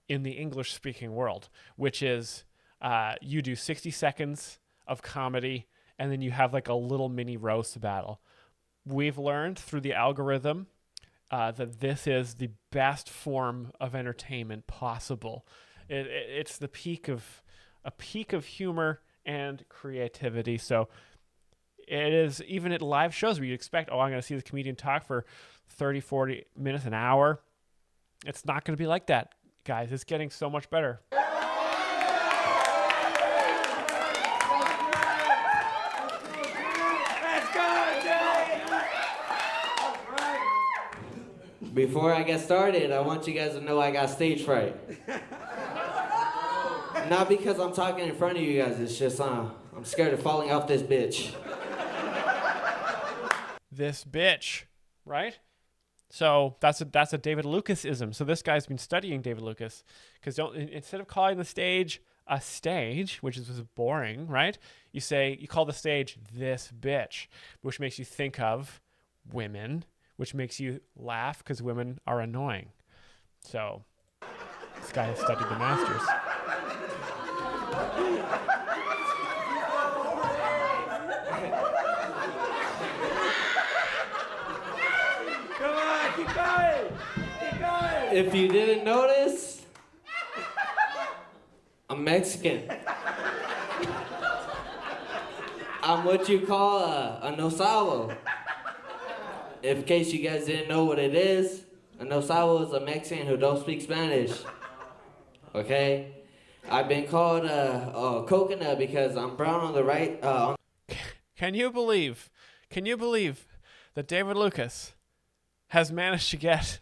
in the English-speaking world, which is you do 60 seconds of comedy, and then you have like a little mini roast battle. We've learned through the algorithm that this is the best form of entertainment possible. It's the peak of humor and creativity. So it is, even at live shows where you expect, I'm going to see the comedian talk for 30, 40 minutes, an hour. It's not going to be like that, guys. It's getting so much better. Before I get started, I want you guys to know I got stage fright. Not because I'm talking in front of you guys, it's just I'm scared of falling off this bitch. This bitch, right? So that's a David Lucas-ism. So this guy's been studying David Lucas, because instead of calling the stage a stage, which is boring, right? You call the stage this bitch, which makes you think of women, which makes you laugh because women are annoying. So this guy has studied the masters. Come on, keep going! Keep going! If you didn't notice, I'm Mexican. I'm what you call a nosabo. In case you guys didn't know what it is, a nosabo is a Mexican who don't speak Spanish. Okay? I've been called a coconut because I'm brown on the right. Can you believe that David Lucas has managed to get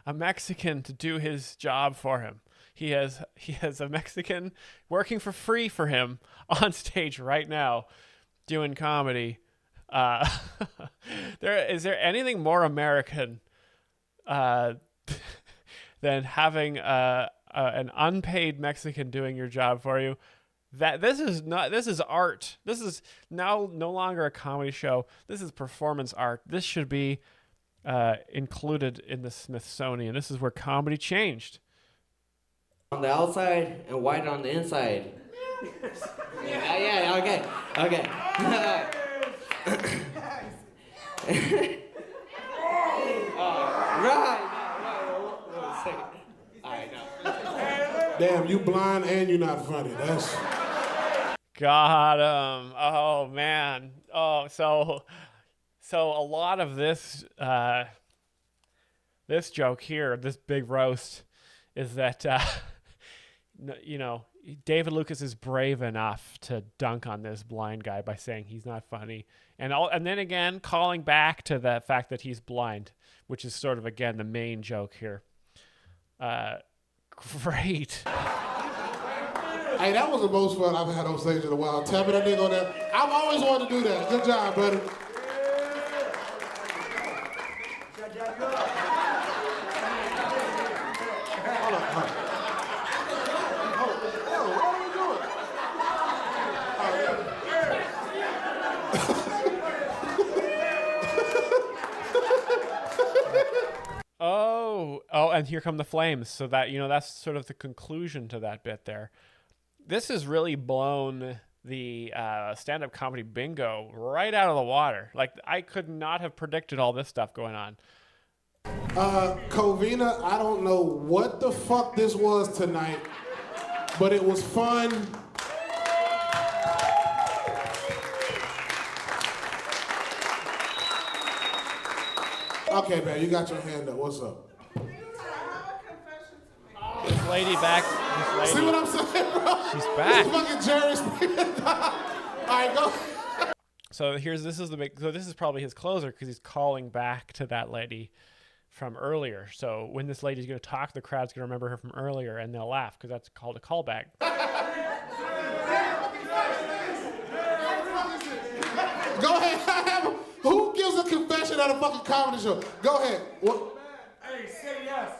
a Mexican to do his job for him? He has a Mexican working for free for him on stage right now doing comedy. Is there anything more American than having an unpaid Mexican doing your job for you. This is art. This is now no longer a comedy show. This is performance art. This should be included in the Smithsonian. This is where comedy changed. On the outside and white on the inside. Yeah, okay. Damn, you blind and you're not funny. That's. Got him. Oh man. Oh, so a lot of this this joke here, this big roast, is that David Lucas is brave enough to dunk on this blind guy by saying he's not funny, and then again calling back to the fact that he's blind, which is sort of again the main joke here. Great. Hey, that was the most fun I've had on stage in a while. Tell me that nigga on there. I've always wanted to do that. Good job, buddy. Hold on. What are you doing? Oh, and here come the flames. So that, that's sort of the conclusion to that bit there. This has really blown the stand-up comedy bingo right out of the water. Like, I could not have predicted all this stuff going on. Covina, I don't know what the fuck this was tonight, but it was fun. Okay, man, you got your hand up. What's up? This lady back. This lady. See what I'm saying, bro? She's back. This fucking Jerry Springer. All right, go. So this is probably his closer because he's calling back to that lady from earlier. So when this lady's going to talk, the crowd's going to remember her from earlier and they'll laugh because that's called a callback. Go ahead. Who gives a confession at a fucking comedy show? Go ahead. What? Hey, say yes.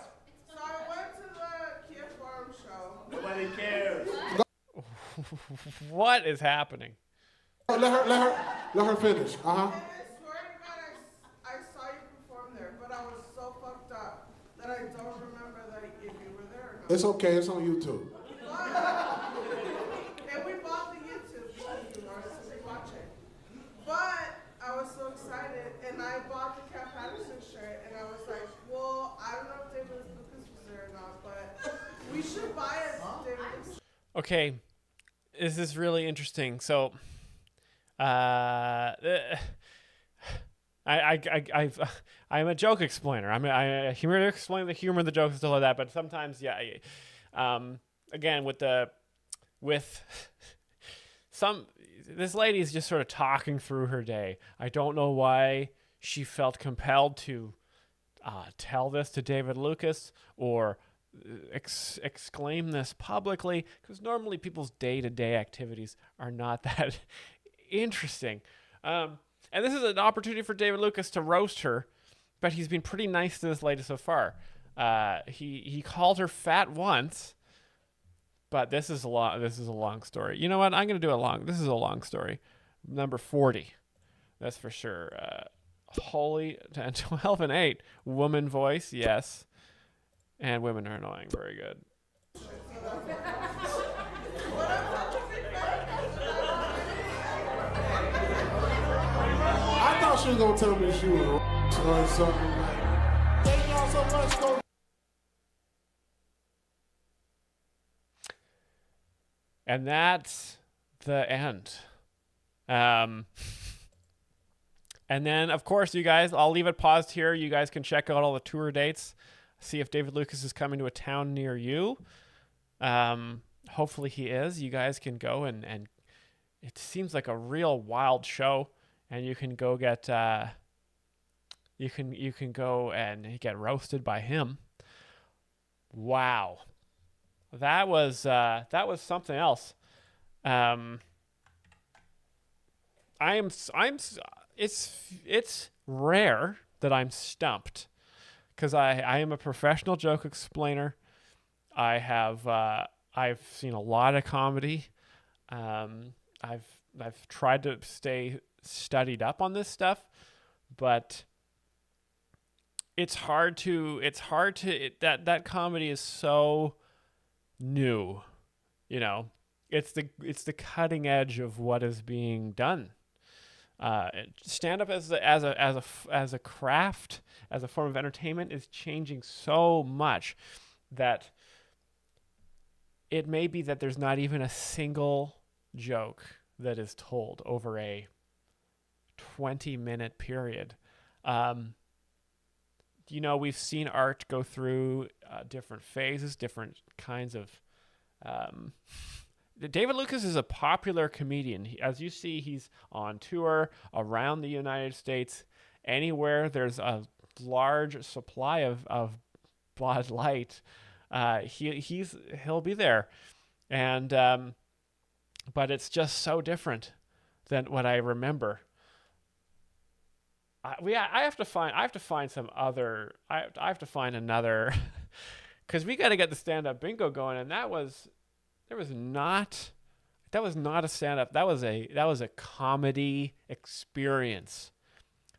So I went to the Kia Farm show. Nobody cares. What is happening? Let her finish. And I swear to God, I saw you perform there, but I was so fucked up that I don't remember that if you were there or not. It's okay. It's on YouTube. And we bought the YouTube because you wanted to watch it. But I was so excited, and I bought the Cap Patterson shirt, and I was like, well, I don't know if David Lucas was there or not, but we should buy a David Lucas. Okay, this is really interesting. So, I'm a joke explainer. I humor explain the humor of the jokes and stuff like that. But sometimes, yeah. Again, this lady's just sort of talking through her day. I don't know why she felt compelled to tell this to David Lucas or exclaim this publicly, because normally people's day-to-day activities are not that interesting. And this is an opportunity for David Lucas to roast her, but he's been pretty nice to this lady so far. He called her fat once, but this is a long story. You know what? I'm going to do this is a long story. Number 40. That's for sure. Holy 12 and 8. Woman voice, yes. And women are annoying. Very good. I thought she was gonna tell me she was or something. Thank y'all so much. Go. And that's the end. And then, of course, you guys, I'll leave it paused here. You guys can check out all the tour dates, see if David Lucas is coming to a town near you. Hopefully he is. You guys can go and it seems like a real wild show, and you can go get you can go and get roasted by him. Wow. That was something else. It's rare that I'm stumped, because I am a professional joke explainer. I've seen a lot of comedy. I've tried to stay studied up on this stuff, but that comedy is so new, you know. It's the cutting edge of what is being done. Stand up as a craft, as a form of entertainment, is changing so much that it may be that there's not even a single joke that is told over a 20-minute period. We've seen art go through different phases, different kinds of. David Lucas is a popular comedian. As you see, he's on tour around the United States. Anywhere there's a large supply of Bud Light, he'll be there, and but it's just so different than what I remember. I have to find some other. I have to find another, because we got to get the stand-up bingo going, and that was not a stand-up. That was a comedy experience.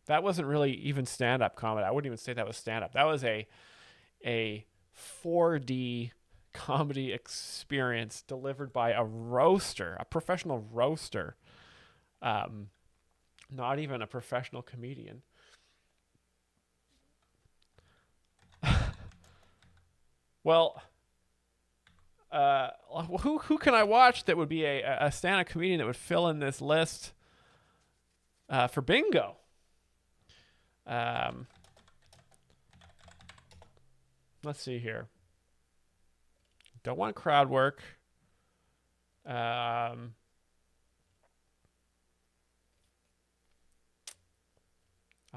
That wasn't really even stand-up comedy. I wouldn't even say that was stand-up. That was a 4D comedy experience delivered by a professional roaster. Not even a professional comedian. Well, who can I watch that would be a stand-up comedian that would fill in this list for bingo? Let's see here. Don't want crowd work. I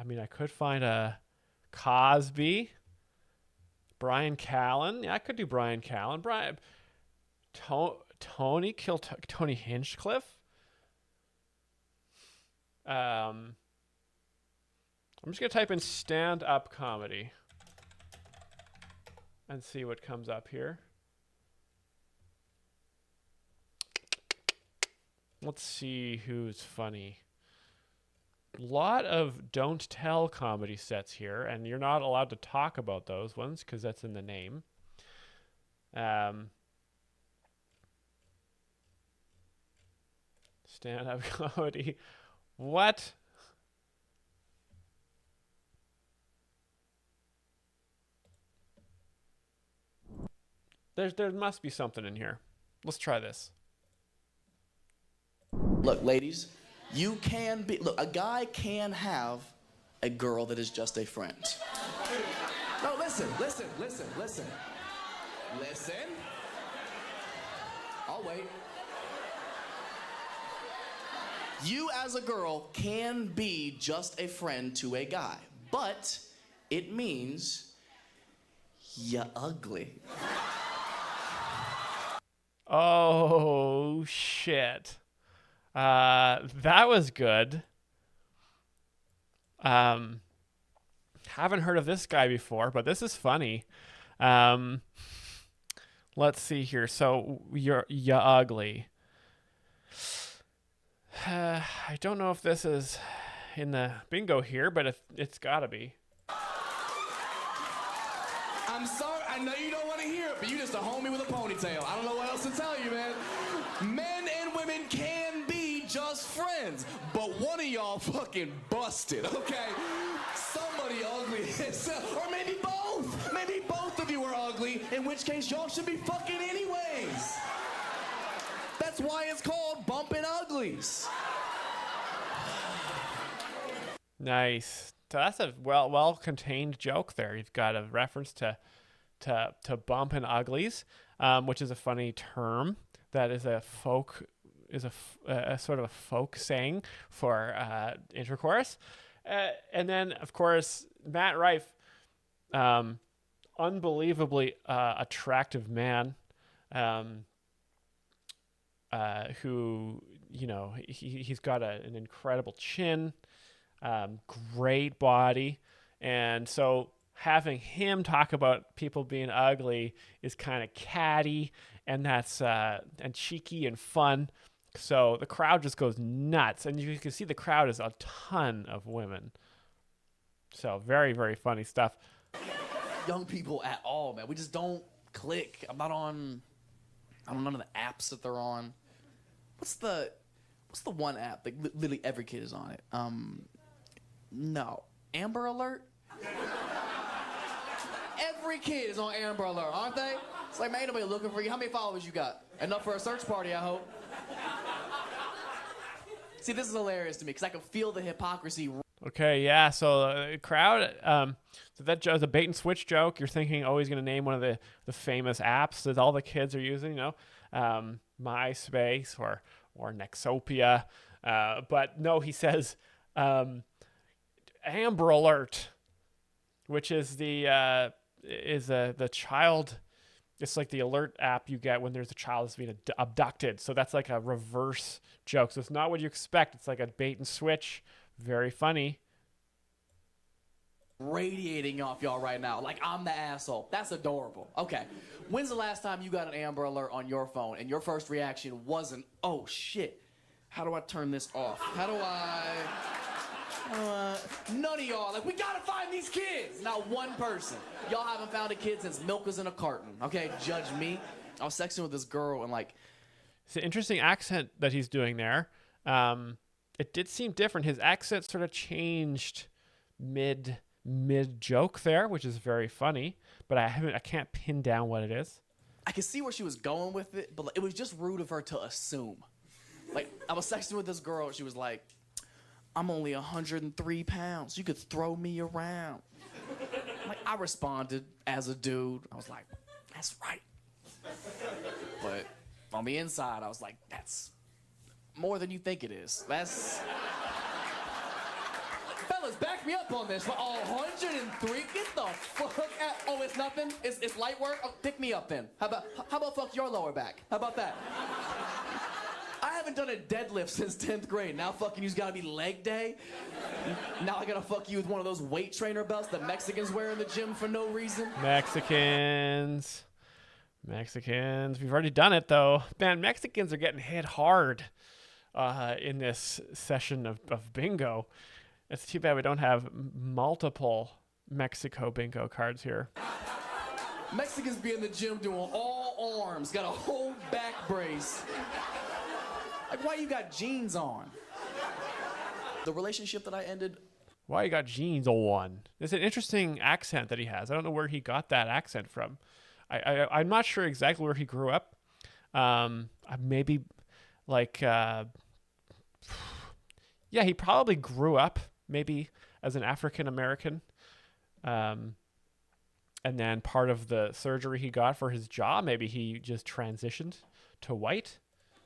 mean, I could find a Cosby, Brian Callen. Yeah, I could do Brian Callen. Tony Hinchcliffe. I'm just gonna type in stand-up comedy and see what comes up here. Let's see who's funny. A lot of don't tell comedy sets here, and you're not allowed to talk about those ones because that's in the name. Stand-up comedy. What? There must be something in here. Let's try this. Look, ladies, a guy can have a girl that is just a friend. No, listen. I'll wait. You as a girl can be just a friend to a guy, but it means you're ugly. Oh, shit. That was good. Haven't heard of this guy before, but this is funny. Let's see here. So you're ugly. I don't know if this is in the bingo here, but it's gotta be. I'm sorry, I know you don't want to hear it, but you just a homie with a ponytail. I don't know what else to tell you, man. Men and women can be just friends, but one of y'all fucking busted, okay? Somebody ugly, or maybe both. Maybe both of you are ugly, in which case y'all should be fucking anyways. That's why it's called bumping uglies. Nice. So that's a well contained joke there. You've got a reference to bumping uglies, which is a funny term. That is a sort of a folk saying for intercourse. And then, of course, Matt Rife, unbelievably attractive man, who, he's got an incredible chin, great body. And so having him talk about people being ugly is kind of catty, and that's and cheeky and fun. So the crowd just goes nuts, and you can see the crowd is a ton of women. So very, very funny stuff. Young people at all, man. We just don't click. I'm not on none of the apps that they're on. What's the one app? Like literally every kid is on it. No. Amber Alert? Every kid is on Amber Alert, aren't they? It's like, man, ain't nobody looking for you. How many followers you got? Enough for a search party, I hope. See, this is hilarious to me because I can feel the hypocrisy. Okay, yeah. So the crowd, so that was a bait and switch joke. You're thinking, oh, he's going to name one of the famous apps that all the kids are using, MySpace or Nexopia. But no, he says Amber Alert, which is the child. It's like the alert app you get when there's a child that's being abducted. So that's like a reverse joke. So it's not what you expect. It's like a bait and switch. Very funny. Radiating off y'all right now. Like I'm the asshole. That's adorable. Okay. When's the last time you got an Amber Alert on your phone and your first reaction wasn't, oh shit, how do I turn this off? How do I... none of y'all, like, we gotta find these kids. Not one person. Y'all haven't found a kid since milk was in a carton. Okay, judge me. I was sexting with this girl and like... It's an interesting accent that he's doing there. It did seem different. His accent sort of changed mid joke there, which is very funny, but I can't pin down what it is. I could see where she was going with it, but like, it was just rude of her to assume. Like, I was sexting with this girl and she was like, I'm only 103 pounds. You could throw me around. Like, I responded as a dude. I was like, that's right. But on the inside, I was like, that's more than you think it is. That's... Fellas, back me up on this. For 103? Get the fuck out. Oh, it's nothing? It's light work? Oh, pick me up then. How about fuck your lower back? How about that? I haven't done a deadlift since 10th grade. Now fucking you's gotta be leg day. Now I gotta fuck you with one of those weight trainer belts that Mexicans wear in the gym for no reason. Mexicans. We've already done it though. Man, Mexicans are getting hit hard in this session of bingo. It's too bad we don't have multiple Mexico bingo cards here. Mexicans be in the gym doing all arms, got a whole back brace. Like, why you got jeans on? The relationship that I ended... Why you got jeans on? It's an interesting accent that he has. I don't know where he got that accent from. I'm not sure exactly where he grew up. Maybe, like... yeah, he probably grew up, maybe, as an African-American. And then part of the surgery he got for his jaw, maybe he just transitioned to white.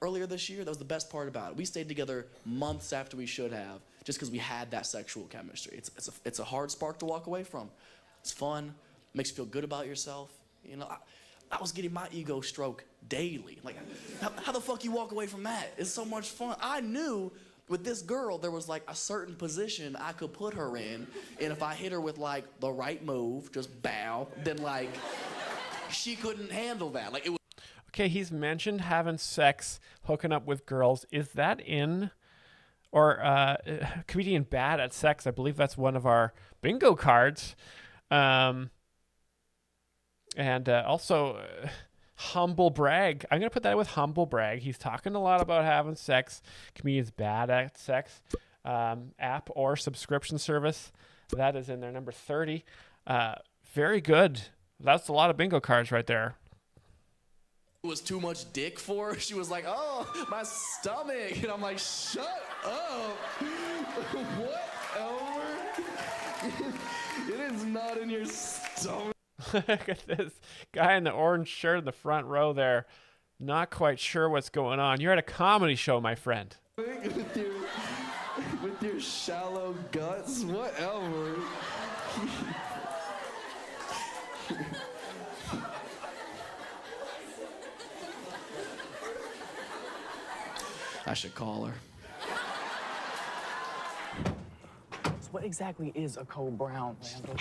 Earlier this year, that was the best part about it. We stayed together months after we should have, just because we had that sexual chemistry. It's a hard spark to walk away from. It's fun, makes you feel good about yourself. You know, I was getting my ego stroked daily. Like, how the fuck you walk away from that? It's so much fun. I knew with this girl, there was like a certain position I could put her in, and if I hit her with like the right move, just bow, then like she couldn't handle that. Like it was. Okay, he's mentioned having sex, hooking up with girls. Is that in, or comedian bad at sex? I believe that's one of our bingo cards. And also humble brag. I'm going to put that with humble brag. He's talking a lot about having sex. Comedians bad at sex. App or subscription service. That is in there, number 30. Very good. That's a lot of bingo cards right there. Was too much dick for her. She was like, oh, my stomach. And I'm like, shut up. Whatever. It is not in your stomach. Look at this guy in the orange shirt in the front row there. Not quite sure what's going on. You're at a comedy show, my friend. With your shallow guts, whatever. I should call her. So what exactly is a cold brown, Randall?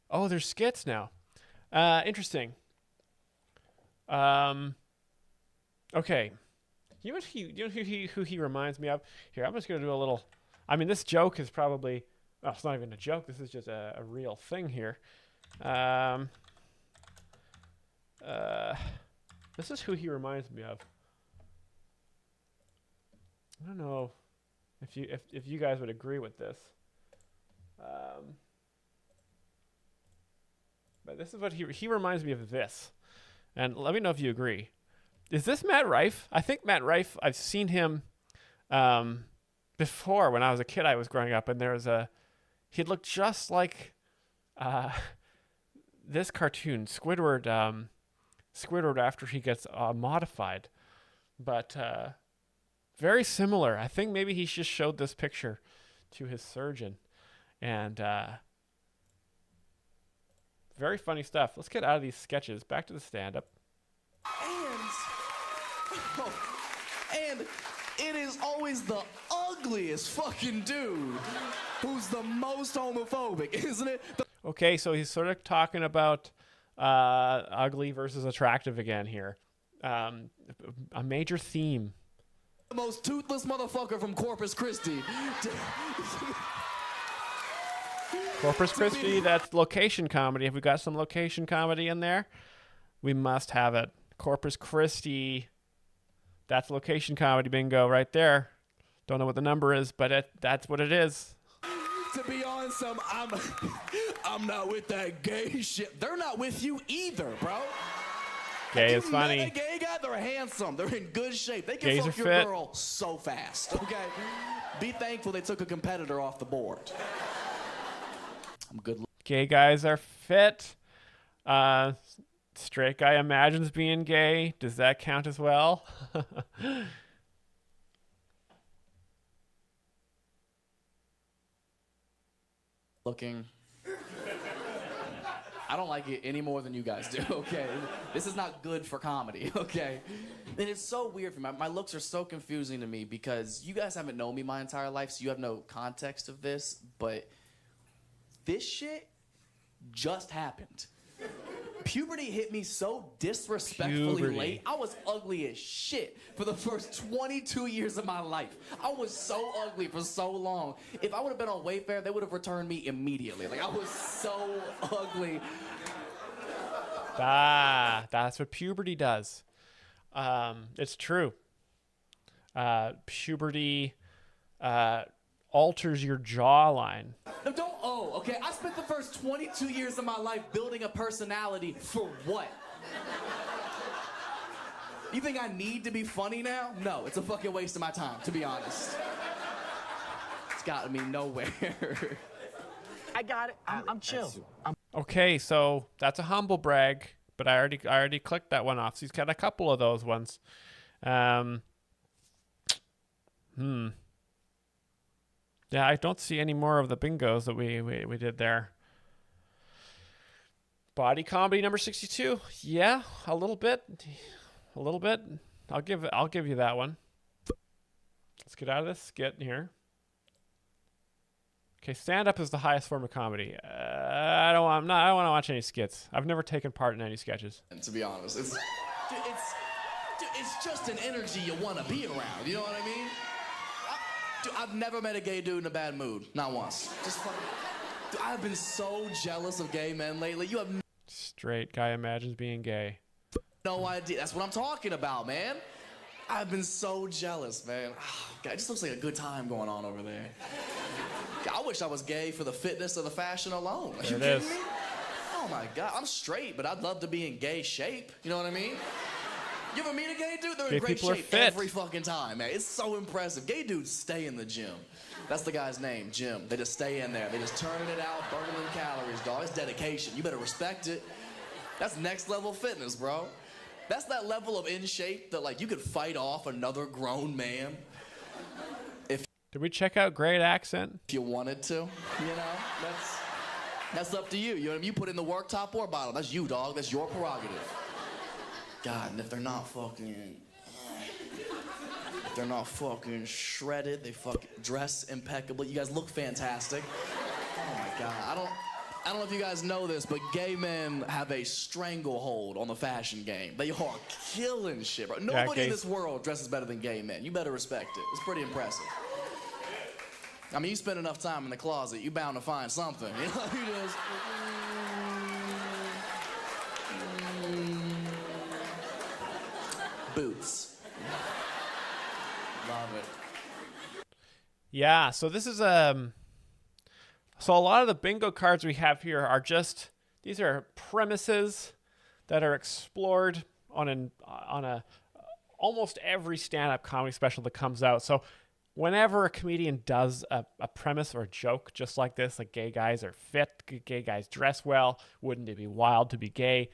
Oh, there's skits now. Interesting. Okay. You know who he reminds me of? Here, I'm just gonna do a little. I mean, this joke is probably. Oh, it's not even a joke. This is just a real thing here. This is who he reminds me of. I don't know if you guys would agree with this. But this is what he reminds me of this. And let me know if you agree. Is this Matt Rife? I think Matt Rife, I've seen him before when I was a kid. I was growing up, and he looked just like this cartoon, Squidward. Squidward after he gets modified, but very similar. I think maybe he just showed this picture to his surgeon, and very funny stuff. Let's get out of these sketches. Back to the stand-up. And it is always the ugliest fucking dude who's the most homophobic, isn't it? Okay, so he's sort of talking about ugly versus attractive again here. A major theme. The most toothless motherfucker from Corpus Christi. Corpus Christi, that's location comedy. Have we got some location comedy in there? We must have it. Corpus Christi, that's location comedy bingo right there. Don't know what the number is, but that's what it is. To be on some, I'm not with that gay shit. They're not with you either, bro. Gay is funny. A gay guy, they're handsome. They're in good shape. They can Gays fuck are your fit. girl so fast, okay? Be thankful they took a competitor off the board. I'm good. Gay guys are fit. Straight guy imagines being gay. Does that count as well? Looking. I don't like it any more than you guys do, okay? This is not good for comedy, okay? And it's so weird for me. My looks are so confusing to me because you guys haven't known me my entire life, so you have no context of this, but this shit just happened. Puberty hit me so disrespectfully late. I was ugly as shit for the first 22 years of my life. I was so ugly for so long. If I would have been on Wayfair, they would have returned me immediately. Like, I was so ugly. That's what puberty does. It's true. Puberty alters your jawline. No, don't okay? I spent the first 22 years of my life building a personality for what? You think I need to be funny now? No, it's a fucking waste of my time, to be honest. It's gotten me nowhere. I got it. I'm chill. Okay, so that's a humble brag, but I already clicked that one off. So he's got a couple of those ones. Yeah, I don't see any more of the bingos that we did there. Body comedy number 62. Yeah, a little bit. I'll give you that one. Let's get out of this skit here. Okay, stand up is the highest form of comedy. I don't want to watch any skits. I've never taken part in any sketches. And to be honest, it's just an energy you want to be around. You know what I mean? I've never met a gay dude in a bad mood. Not once. Just fucking. Dude, I've been so jealous of gay men lately. You have Straight guy imagines being gay. no idea. That's what I'm talking about, man. I've been so jealous, man. Oh, God, it just looks like a good time going on over there. God, I wish I was gay for the fitness of the fashion alone. Are you kidding me? Oh my God, I'm straight, but I'd love to be in gay shape. You know what I mean? You ever meet a gay dude? They're Gay in great people are shape fit. every fucking time, man. It's so impressive. Gay dudes stay in the gym. That's the guy's name, Jim. They just stay in there. They just turn it out, burning them calories, dog. It's dedication. You better respect it. That's next level fitness, bro. That's that level of in shape that, like, you could fight off another grown man. Did we check out great accent? If you wanted to, you know, that's up to you. You know what I mean? You put in the work, top or bottom. That's you, dog. That's your prerogative. God, and if they're not fucking shredded, they fucking dress impeccably. You guys look fantastic. Oh my God, I don't know if you guys know this, but gay men have a stranglehold on the fashion game. They are killing shit, bro. Nobody in this world dresses better than gay men. You better respect it. It's pretty impressive. I mean, you spend enough time in the closet, you're bound to find something. You know, you just... Boots. Love it. Yeah, so this is so a lot of the bingo cards we have here are just, these are premises that are explored on a almost every stand-up comedy special that comes out. So whenever a comedian does a premise or a joke just like this, like gay guys are fit, gay guys dress well, wouldn't it be wild to be gay?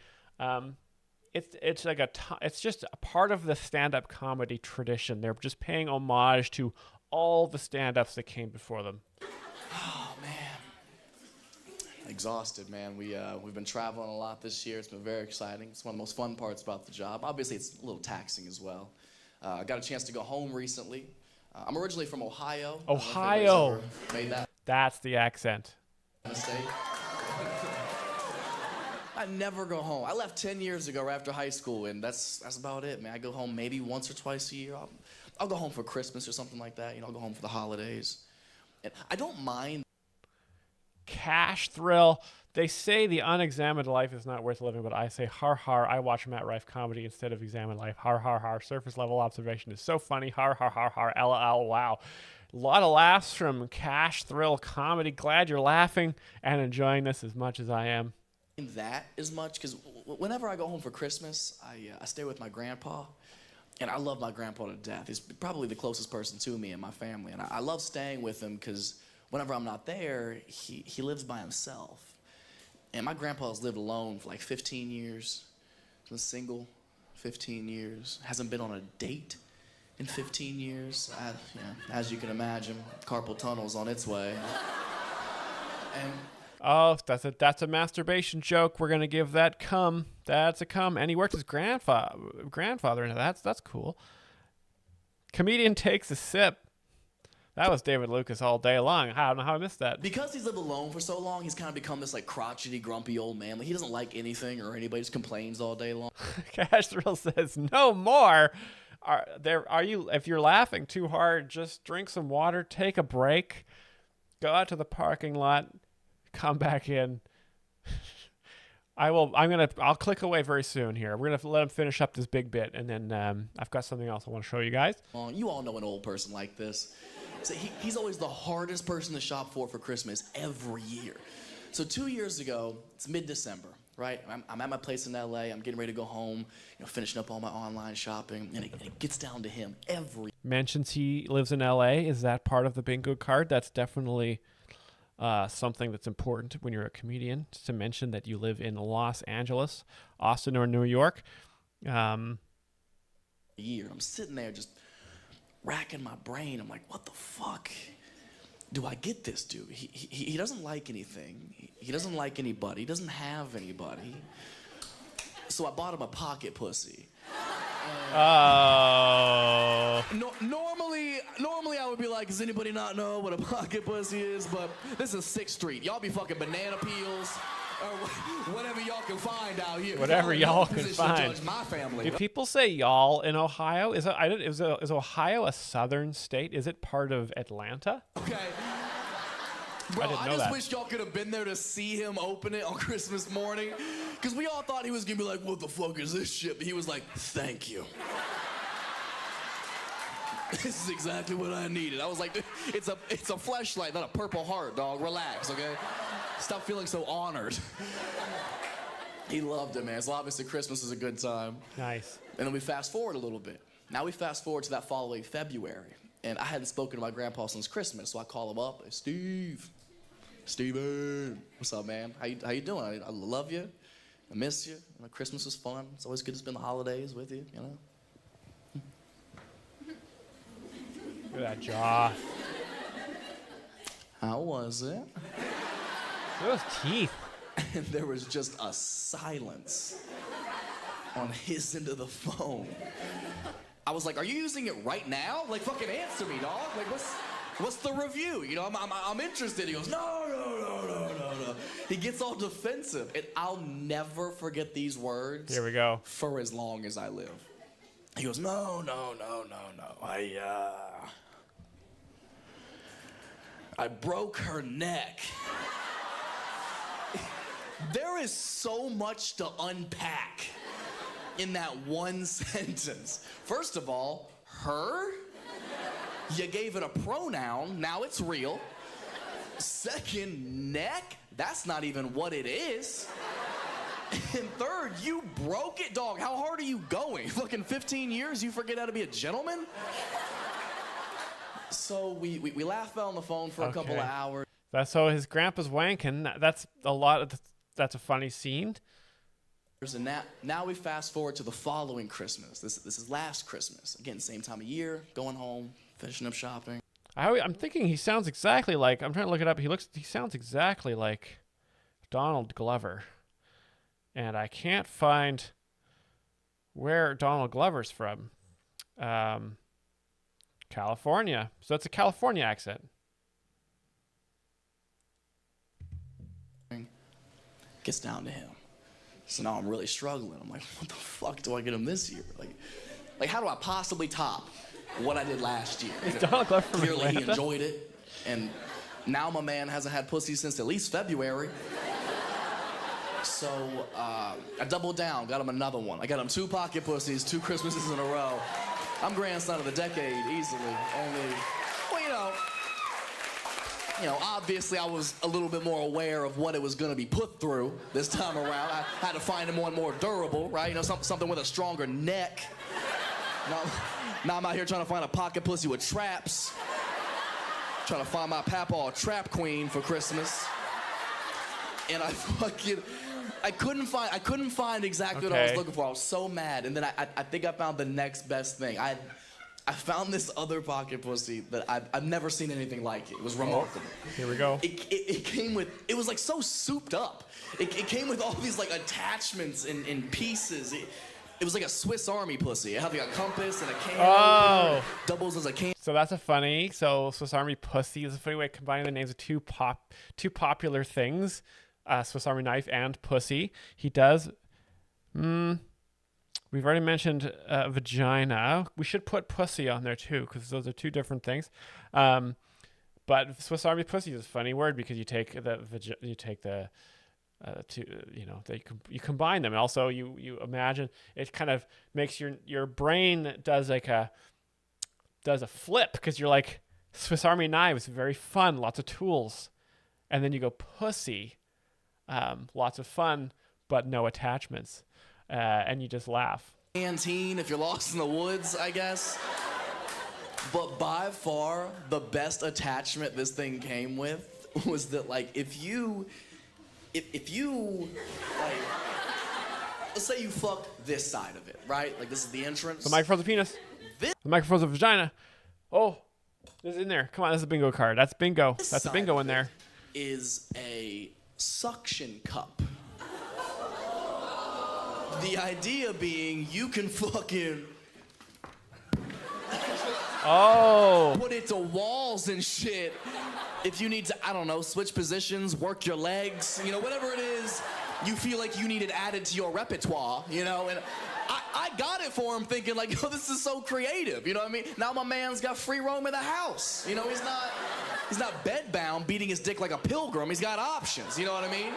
It's like it's just a part of the stand-up comedy tradition. They're just paying homage to all the stand-ups that came before them. Oh man, exhausted, man. We've been traveling a lot this year. It's been very exciting. It's one of the most fun parts about the job. Obviously, it's a little taxing as well. I got a chance to go home recently. I'm originally from Ohio. Ohio. Made that. That's the accent. Mistake. I never go home. I left 10 years ago right after high school, and that's about it, man. I go home maybe once or twice a year. I'll go home for Christmas or something like that. You know, I'll go home for the holidays. And I don't mind. Cash thrill. They say the unexamined life is not worth living, but I say har har. I watch Matt Rife comedy instead of examined life. Har har har. Surface level observation is so funny. Har har har har. LOL. Wow. A lot of laughs from Cash Thrill Comedy. Glad you're laughing and enjoying this as much as I am. That as much, because whenever I go home for Christmas, I stay with my grandpa, and I love my grandpa to death. He's probably the closest person to me and my family, and I love staying with him because whenever I'm not there, he lives by himself. And my grandpa's lived alone for like 15 years. He's been single 15 years. Hasn't been on a date in 15 years. As you can imagine, carpal tunnel's on its way. And oh, that's a masturbation joke. We're gonna give that cum. That's a cum. And he worked his grandfather into that. That's cool. Comedian takes a sip. That was David Lucas all day long. I don't know how I missed that. Because he's lived alone for so long, he's kind of become this like crotchety, grumpy old man. Like he doesn't like anything or anybody, just complains all day long. Cash Thrill says no more. Are you? If you're laughing too hard, just drink some water, take a break, go out to the parking lot, come back in. I'll click away very soon here. We're gonna let him finish up this big bit, and then I've got something else I want to show you guys. You all know an old person like this. So he's always the hardest person to shop for Christmas every year. So 2 years ago, it's mid-December, right? I'm at my place in LA. I'm getting ready to go home, finishing up all my online shopping, and it gets down to him every. Mentions he lives in LA. Is that part of the bingo card? That's definitely something that's important when you're a comedian, to mention that you live in Los Angeles, Austin, or New York. I'm sitting there just racking my brain. I'm like, what the fuck do I get this dude? He doesn't like anything. He doesn't like anybody. He doesn't have anybody. So I bought him a pocket pussy. Oh. Normally I would be like, does anybody not know what a pocket pussy is? But this is 6th Street. Y'all be fucking banana peels or whatever y'all can find out here. Whatever y'all can find. Judge my family. Do people say y'all in Ohio? Is Ohio a southern state? Is it part of Atlanta? Okay. Bro, I didn't know just that. wish y'all could have been there to see him open it on Christmas morning. Because we all thought he was going to be like, what the fuck is this shit? But he was like, thank you. This is exactly what I needed. I was like, it's a fleshlight, not a purple heart, dog. Relax, okay? Stop feeling so honored. He loved it, man. So obviously Christmas is a good time. Nice. And then we fast forward a little bit. Now we fast forward to that following February. And I hadn't spoken to my grandpa since Christmas, so I call him up. Hey, Steven, what's up, man? How you doing? I love you. I miss you. Christmas is fun. It's always good to spend the holidays with you, Look at that jaw. How was it? Those teeth. And there was just a silence on his end of the phone. I was like, are you using it right now? Like, fucking answer me, dog. Like, what's the review? I'm interested. He goes, no. He gets all defensive. And I'll never forget these words. Here we go. For as long as I live. He goes, no. I broke her neck. There is so much to unpack in that one sentence. First of all, her? You gave it a pronoun, now it's real. Second, neck? That's not even what it is. And third, you broke it, dog. How hard are you going? Fucking 15 years, you forget how to be a gentleman? So we laughed on the phone for a couple of hours. So his grandpa's wanking. That's a lot of. That's a funny scene. And now we fast forward to the following Christmas. This is last Christmas. Again, same time of year, going home, finishing up shopping. I'm thinking he sounds exactly like. I'm trying to look it up. He sounds exactly like Donald Glover, and I can't find where Donald Glover's from. California. So it's a California accent. Gets down to him. So now I'm really struggling. I'm like, what the fuck do I get him this year? Like how do I possibly top what I did last year? Is Donald Glover from Clearly Atlanta? he enjoyed it. And now my man hasn't had pussy since at least February. So I doubled down, got him another one. I got him 2 pocket pussies, 2 Christmases in a row. I'm grandson of the decade, easily. Only, well, you know, obviously I was a little bit more aware of what it was gonna be put through this time around. I had to find him one more durable, right? You know, something with a stronger neck. Now I'm out here trying to find a pocket pussy with traps. Trying to find my papaw trap queen for Christmas. And I couldn't find exactly what I was looking for. I was so mad. And then I think I found the next best thing. I found this other pocket pussy that I've never seen anything like it. It was remarkable. Here we go. It came with, it was like so souped up. It came with all these like attachments and pieces. It was like a Swiss Army pussy. It had like a compass and a can. Oh. Doubles as a can. So that's a funny. So Swiss Army pussy is a funny way of combining the names of two popular things. Swiss Army knife and pussy. He does. We've already mentioned vagina. We should put pussy on there too, because those are 2 different things. But Swiss Army pussy is a funny word because you take the you combine them. And also you imagine it kind of makes your brain does a flip, because you're like, Swiss Army knives, very fun, lots of tools, and then you go pussy, lots of fun but no attachments. And you just laugh. Canteen if you're lost in the woods, I guess. But by far the best attachment this thing came with was that, like, if you like, let's say you fucked this side of it, right? Like, this is the entrance. The microphone's a penis. The microphone's a vagina. Oh, this is in there. Come on, this is a bingo card. That's bingo. That's a bingo in there. Is a suction cup. The idea being you can fucking put it to walls and shit if you need to, I don't know, switch positions, work your legs, you know, whatever it is you feel like you need it added to your repertoire, you know. And I got it for him thinking like, yo, this is so creative, you know what I mean? Now my man's got free roam in the house, you know. He's not bedbound beating his dick like a pilgrim. He's got options, you know what I mean?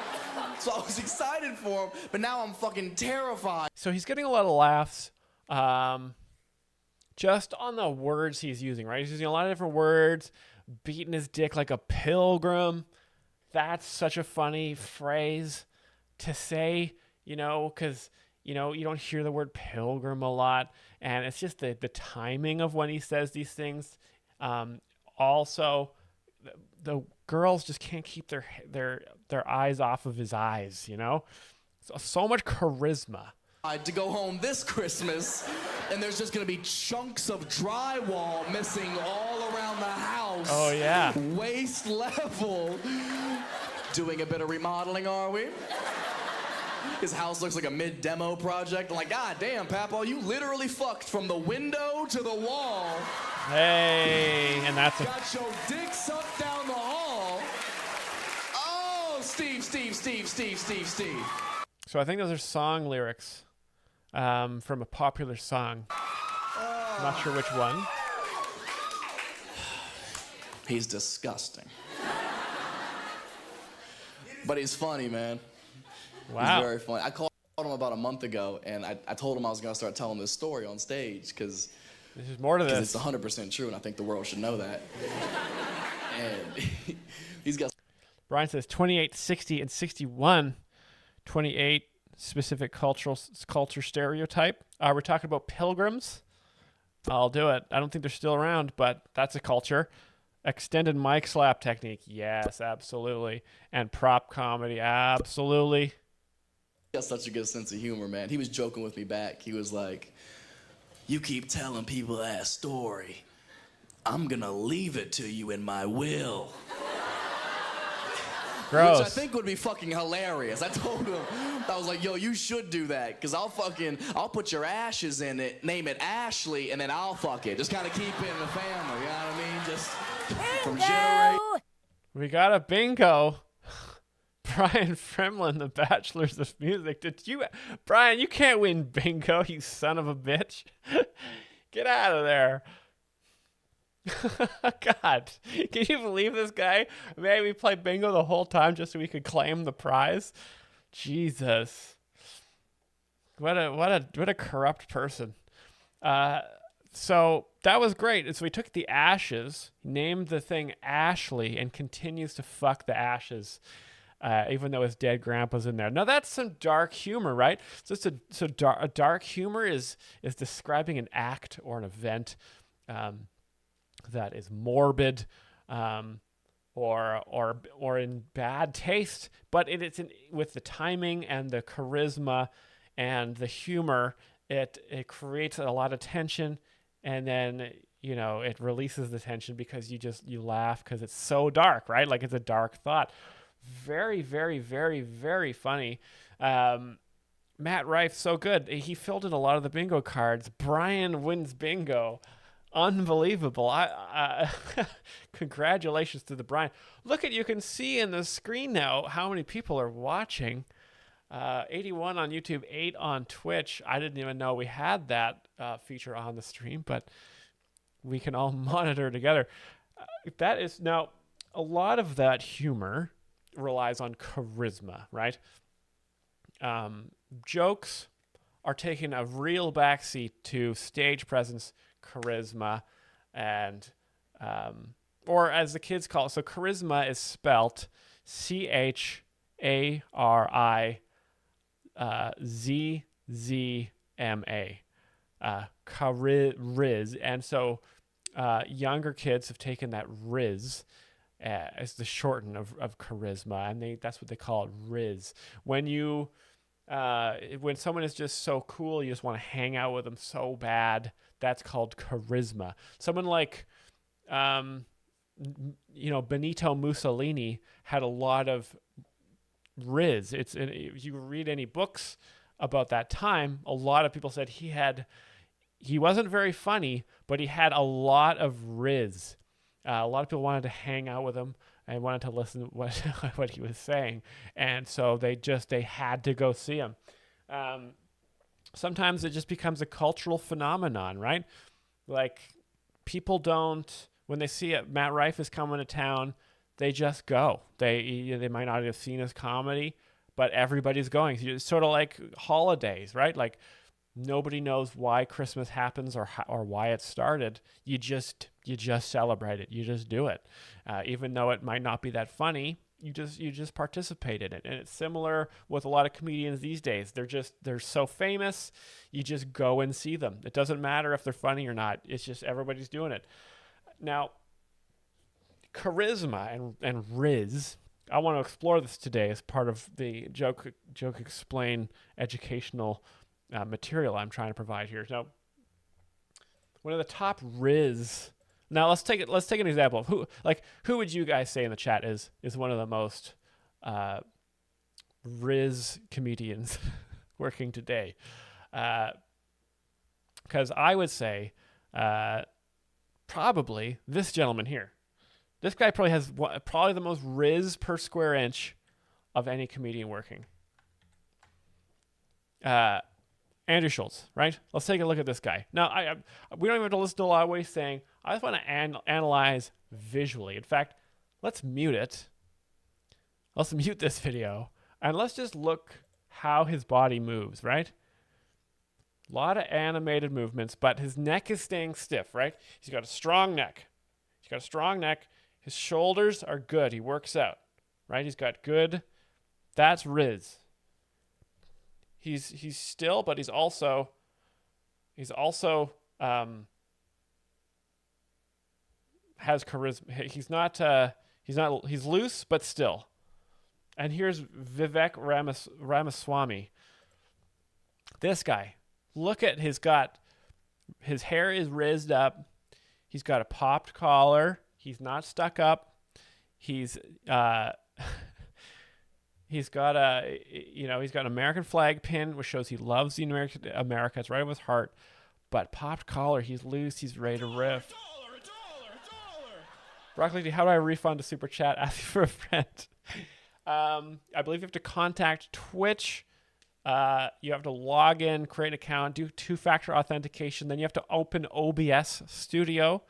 So I was excited for him, but now I'm fucking terrified. So he's getting a lot of laughs just on the words he's using, right? He's using a lot of different words, beating his dick like a pilgrim. That's such a funny phrase to say, you know, because, you know, you don't hear the word pilgrim a lot. And it's just the timing of when he says these things. Also, the girls just can't keep their eyes off of his eyes, you know? So much charisma. To go home this Christmas, and there's just gonna be chunks of drywall missing all around the house. Oh, yeah. Waist level. Doing a bit of remodeling, are we? His house looks like a mid-demo project. I'm like, God damn, Papa, you literally fucked from the window to the wall. Hey, and that's Got your dick sucked down the hall. Oh, Steve. So I think those are song lyrics from a popular song. I'm not sure which one. He's disgusting. But he's funny, man. Wow. He's very funny. I called him about a month ago, and I told him I was going to start telling this story on stage because there's more to this. It's 100% true, and I think the world should know that. And he's got... Brian says 28, 60, and 61. 28 specific culture stereotype. We're talking about pilgrims. I'll do it. I don't think they're still around, but that's a culture. Extended mic slap technique. Yes, absolutely. And prop comedy. Absolutely. He got such a good sense of humor, man. He was joking with me back. He was like, you keep telling people that story. I'm going to leave it to you in my will. Gross. Which I think would be fucking hilarious. I told him, I was like, yo, you should do that, because I'll put your ashes in it, name it Ashley, and then I'll fuck it. Just kind of keep it in the family, you know what I mean? Just from generation. We got a bingo. Brian Fremlin, the Bachelors of Music. Brian, you can't win bingo, you son of a bitch. Get out of there. God, can you believe this guy made me play bingo the whole time just so we could claim the prize? Jesus, what a corrupt person. So that was great. So we took the ashes, named the thing Ashley, and continues to fuck the ashes, even though his dead grandpa's in there. Now that's some dark humor, right? So dark humor is describing an act or an event that is morbid, or in bad taste, but with the timing and the charisma and the humor, it creates a lot of tension, and then it releases the tension because you laugh because it's so dark, right? Like it's a dark thought. Very, very, very, very funny. Matt Rife, so good. He filled in a lot of the bingo cards. Brian wins bingo. Unbelievable. Congratulations to the Brian. Look you can see in the screen now how many people are watching. 81 on YouTube, 8 on Twitch. I didn't even know we had that feature on the stream, but we can all monitor together. That is now, a lot of that humor relies on charisma, right? Jokes are taking a real backseat to stage presence, charisma, and or as the kids call it. So charisma is spelt CHARIZZMA. Chariz. And so younger kids have taken that Riz as the shorten of charisma, and that's what they call it, Riz. When someone is just so cool, you just want to hang out with them so bad, that's called charisma. Someone like, Benito Mussolini had a lot of Riz. If you read any books about that time, a lot of people said he wasn't very funny, but he had a lot of Riz. A lot of people wanted to hang out with him and wanted to listen to what he was saying, and so they had to go see him. Sometimes it just becomes a cultural phenomenon, right? Like, people don't, when they see Matt Rife is coming to town, they just go. They might not have seen his comedy, but everybody's going. It's sort of like holidays, right? Like, nobody knows why Christmas happens or why it started. You just celebrate it. You just do it, even though it might not be that funny. You just participate in it. And it's similar with a lot of comedians these days. They're so famous, you just go and see them. It doesn't matter if they're funny or not. It's just everybody's doing it. Now, charisma and Riz, I want to explore this today as part of the Joke Explain educational material I'm trying to provide here. So, one of the top Riz. Now let's take an example of who would you guys say in the chat is one of the most Riz comedians working today? Because I would say probably this gentleman here. This guy probably has the most Riz per square inch of any comedian working. Andrew Schultz, right? Let's take a look at this guy. Now, we don't even have to listen to a lot of what he's saying. I just want to analyze visually. In fact, let's mute it. Let's mute this video. And let's just look how his body moves, right? A lot of animated movements, but his neck is staying stiff, right? He's got a strong neck. He's got a strong neck. His shoulders are good. He works out, right? He's got good. That's Riz. He's still, but he's also has charisma. He's loose, but still. And here's Vivek Ramaswamy. This guy, look at his hair is rizzed up. He's got a popped collar. He's not stuck up. He's got an American flag pin, which shows he loves the America. It's right over his heart. But popped collar, he's loose. He's ready to riff. Broccoli, how do I refund a super chat asking for a friend? I believe you have to contact Twitch. You have to log in, create an account, do two-factor authentication. Then you have to open OBS Studio.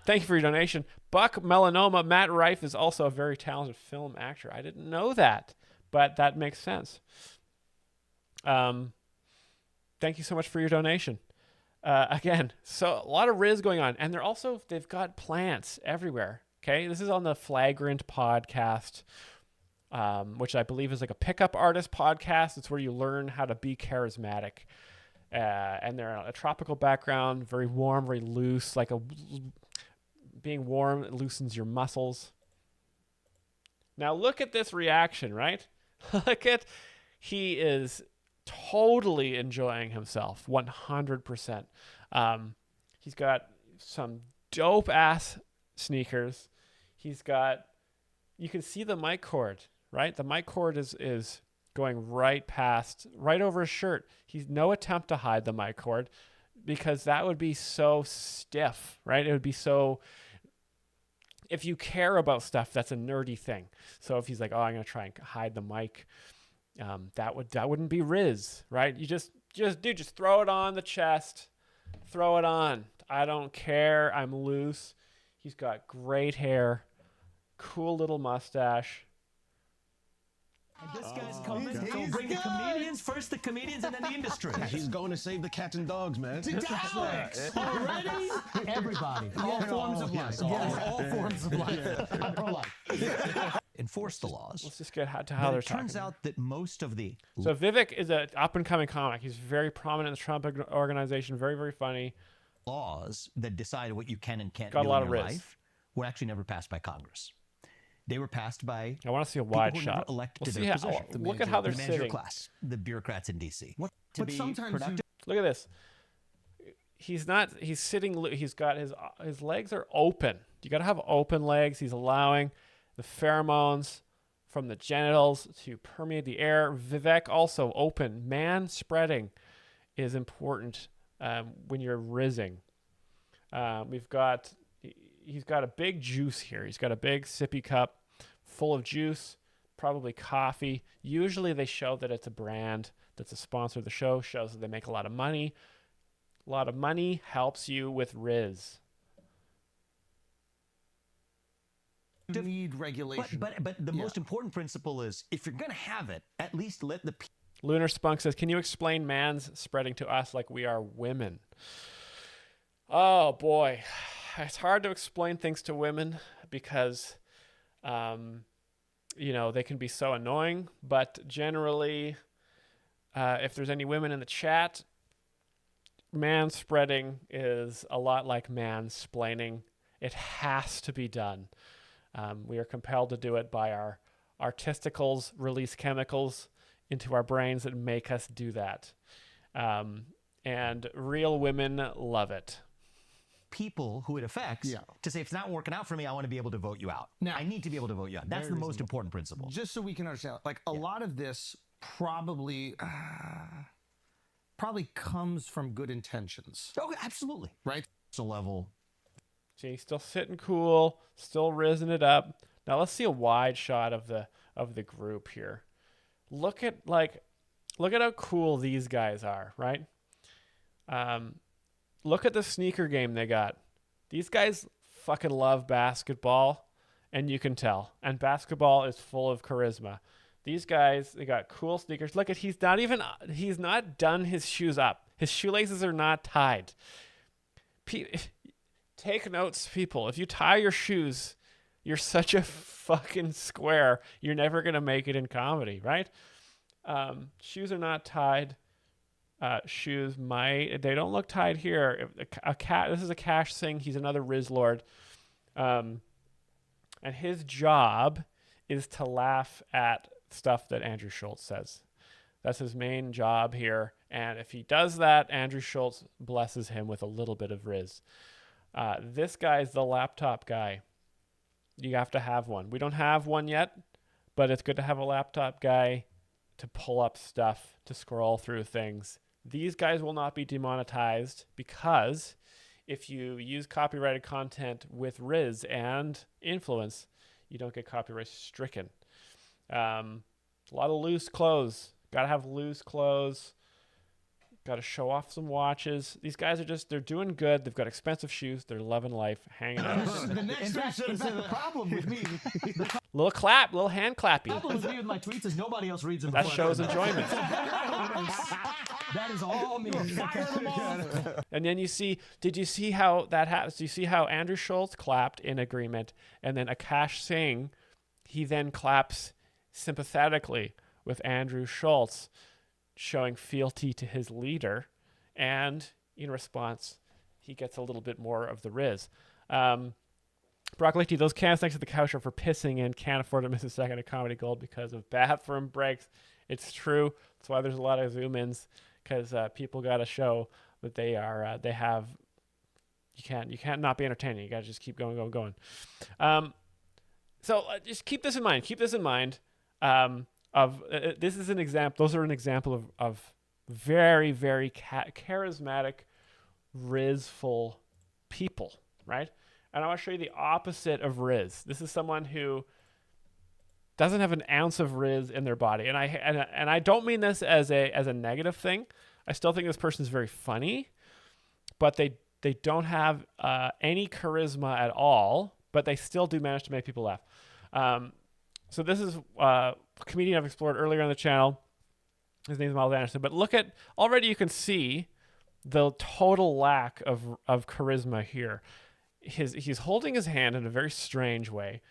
Thank you for your donation. Buck Melanoma, Matt Rife is also a very talented film actor. I didn't know that, but that makes sense. Thank you so much for your donation. Again, so a lot of Riz going on. And they've got plants everywhere. Okay, this is on the Flagrant podcast, which I believe is like a pickup artist podcast. It's where you learn how to be charismatic. And they're in a tropical background, very warm, very loose, being warm, it loosens your muscles. Now look at this reaction, right? He is totally enjoying himself, 100%. He's got some dope ass sneakers. You can see the mic cord, right? The mic cord is going right over his shirt. He's no attempt to hide the mic cord because that would be so stiff, right? It would be so... If you care about stuff, that's a nerdy thing. So if he's like, oh, I'm going to try and hide the mic, that wouldn't be Riz, right? You just throw it on the chest. Throw it on. I don't care. I'm loose. He's got great hair. Cool little mustache. And this guy's coming to bring the comedians, first the comedians and then the industry. He's going to save the cats and dogs, man. Alex, already? Everybody. All forms of life. All forms of life. I'm pro-life. Enforce the laws. Let's just get to how they're talking. It turns out that most of the... So Vivek is an up-and-coming comic. He's very prominent in the Trump organization. Very, very funny. Laws that decide what you can and can't Got do a lot in of your Riz. life were actually never passed by Congress. They were passed by I want to see a wide people who were shot. never elected to We'll their see position. look at how they're the manager sitting. class, the bureaucrats in D.C. What? To But be sometimes productive. Look at this. He's sitting, he's got his legs are open. You got to have open legs. He's allowing the pheromones from the genitals to permeate the air. Vivek also open. Man spreading is important when you're rizzing. He's got a big juice here. He's got a big sippy cup full of juice, probably coffee. Usually they show that it's a brand that's a sponsor of the show, shows that they make a lot of money. A lot of money helps you with Riz. You need regulation. But the most important principle is if you're going to have it, at least let the people. Lunar Spunk says, can you explain man's spreading to us like we are women? Oh, boy. It's hard to explain things to women because, they can be so annoying. But generally, if there's any women in the chat, manspreading is a lot like mansplaining. It has to be done. We are compelled to do it by our testicles release chemicals into our brains that make us do that. And real women love it. People who it affects to say, if it's not working out for me, I want to be able to vote you out. Now, I need to be able to vote you out. That's the most important principle. Just so we can understand, like a lot of this probably comes from good intentions. Oh, absolutely. Right? It's a level. See, still sitting cool, still rizzing it up. Now let's see a wide shot of the group here. Look at how cool these guys are, right? Look at the sneaker game they got. These guys fucking love basketball, and you can tell. And basketball is full of charisma. These guys, they got cool sneakers. Look at, he's not done his shoes up. His shoelaces are not tied. Take notes, people. If you tie your shoes, you're such a fucking square. You're never going to make it in comedy, right? Shoes are not tied. Shoes they don't look tied here. This is a Cash thing. He's another Riz Lord. And his job is to laugh at stuff that Andrew Schultz says. That's his main job here. And if he does that, Andrew Schultz blesses him with a little bit of Riz. This guy's the laptop guy. You have to have one. We don't have one yet, but it's good to have a laptop guy to pull up stuff, to scroll through things. These guys will not be demonetized because if you use copyrighted content with Riz and influence, you don't get copyright stricken. A lot of loose clothes. Got to have loose clothes. Got to show off some watches. These guys they're doing good. They've got expensive shoes. They're loving life, hanging out. The problem with me, little hand clappy. The problem with me with my tweets is nobody else reads them. That shows enjoyment. That is all me. Fire them off. And then did you see how that happens? Do you see how Andrew Schultz clapped in agreement, and then Akash Singh, he then claps sympathetically with Andrew Schultz, showing fealty to his leader, and in response, he gets a little bit more of the Riz. Brock Lichty, those cans next to the couch are for pissing and can't afford to miss a second of Comedy Gold because of bathroom breaks. It's true. That's why there's a lot of zoom-ins, because people got to show that they have. You can't not be entertaining. You got to just keep going. So just keep this in mind. Keep this in mind. This is an example. Those are an example of very, very charismatic, Rizful people, right? And I want to show you the opposite of Riz. This is someone who doesn't have an ounce of Riz in their body, and I don't mean this as a negative thing. I still think this person is very funny, but they don't have any charisma at all. But they still do manage to make people laugh. So this is a comedian I've explored earlier on the channel. His name is Myles Anderson. But look at, already you can see the total lack of charisma here. He's holding his hand in a very strange way.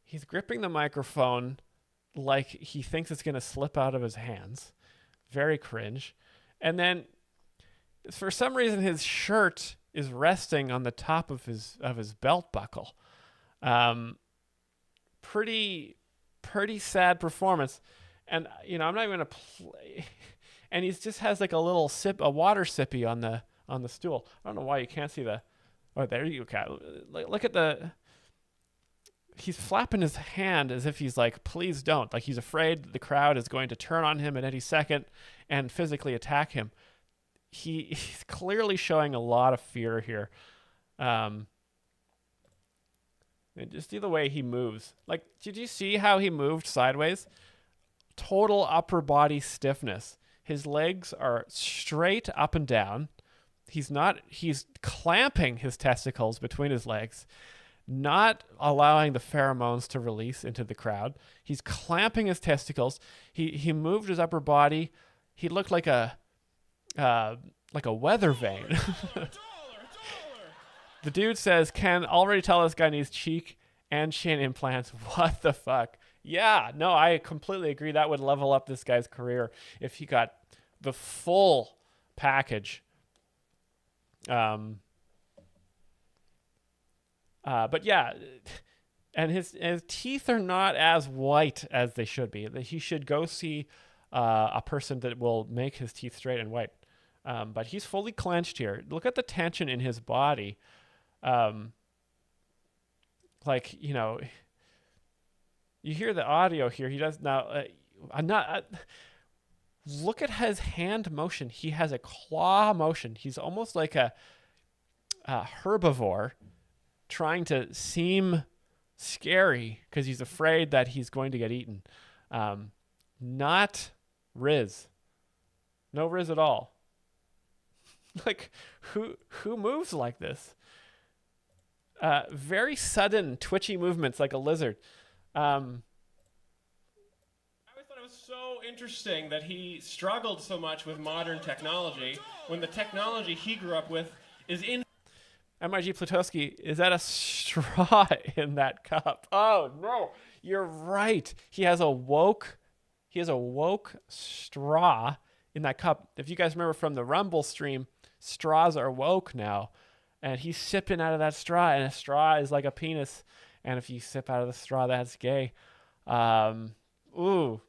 He's gripping the microphone like he thinks it's going to slip out of his hands. Very cringe. And then for some reason his shirt is resting on the top of his belt buckle. Pretty sad performance. And I'm not even going to play. And he just has like a little a water sippy on the stool. I don't know why you can't see the. Oh, there you go. Look at he's flapping his hand as if he's like, please don't. Like he's afraid the crowd is going to turn on him at any second and physically attack him. He's clearly showing a lot of fear here. And just see the way he moves. Like, did you see how he moved sideways? Total upper body stiffness. His legs are straight up and down. He's clamping his testicles between his legs, not allowing the pheromones to release into the crowd. He's clamping his testicles. He moved his upper body. He looked like a weather vane. The dude says, can already tell this guy needs cheek and chin implants. What the fuck? Yeah, no, I completely agree. That would level up this guy's career if he got the full package. But yeah, and his teeth are not as white as they should be. He should go see a person that will make his teeth straight and white. But he's fully clenched here. Look at the tension in his body. You hear the audio here. He does now. Look at his hand motion. He has a claw motion. He's almost like a herbivore trying to seem scary because he's afraid that he's going to get eaten. Not Riz. No Riz at all. Like, who moves like this? Very sudden, twitchy movements like a lizard. I always thought it was so interesting that he struggled so much with modern technology when the technology he grew up with is in. MIG Plutowski, is that a straw in that cup? Oh no, you're right. He has a woke straw in that cup. If you guys remember from the Rumble stream, straws are woke now. And he's sipping out of that straw, and a straw is like a penis. And if you sip out of the straw, that's gay. Ooh, a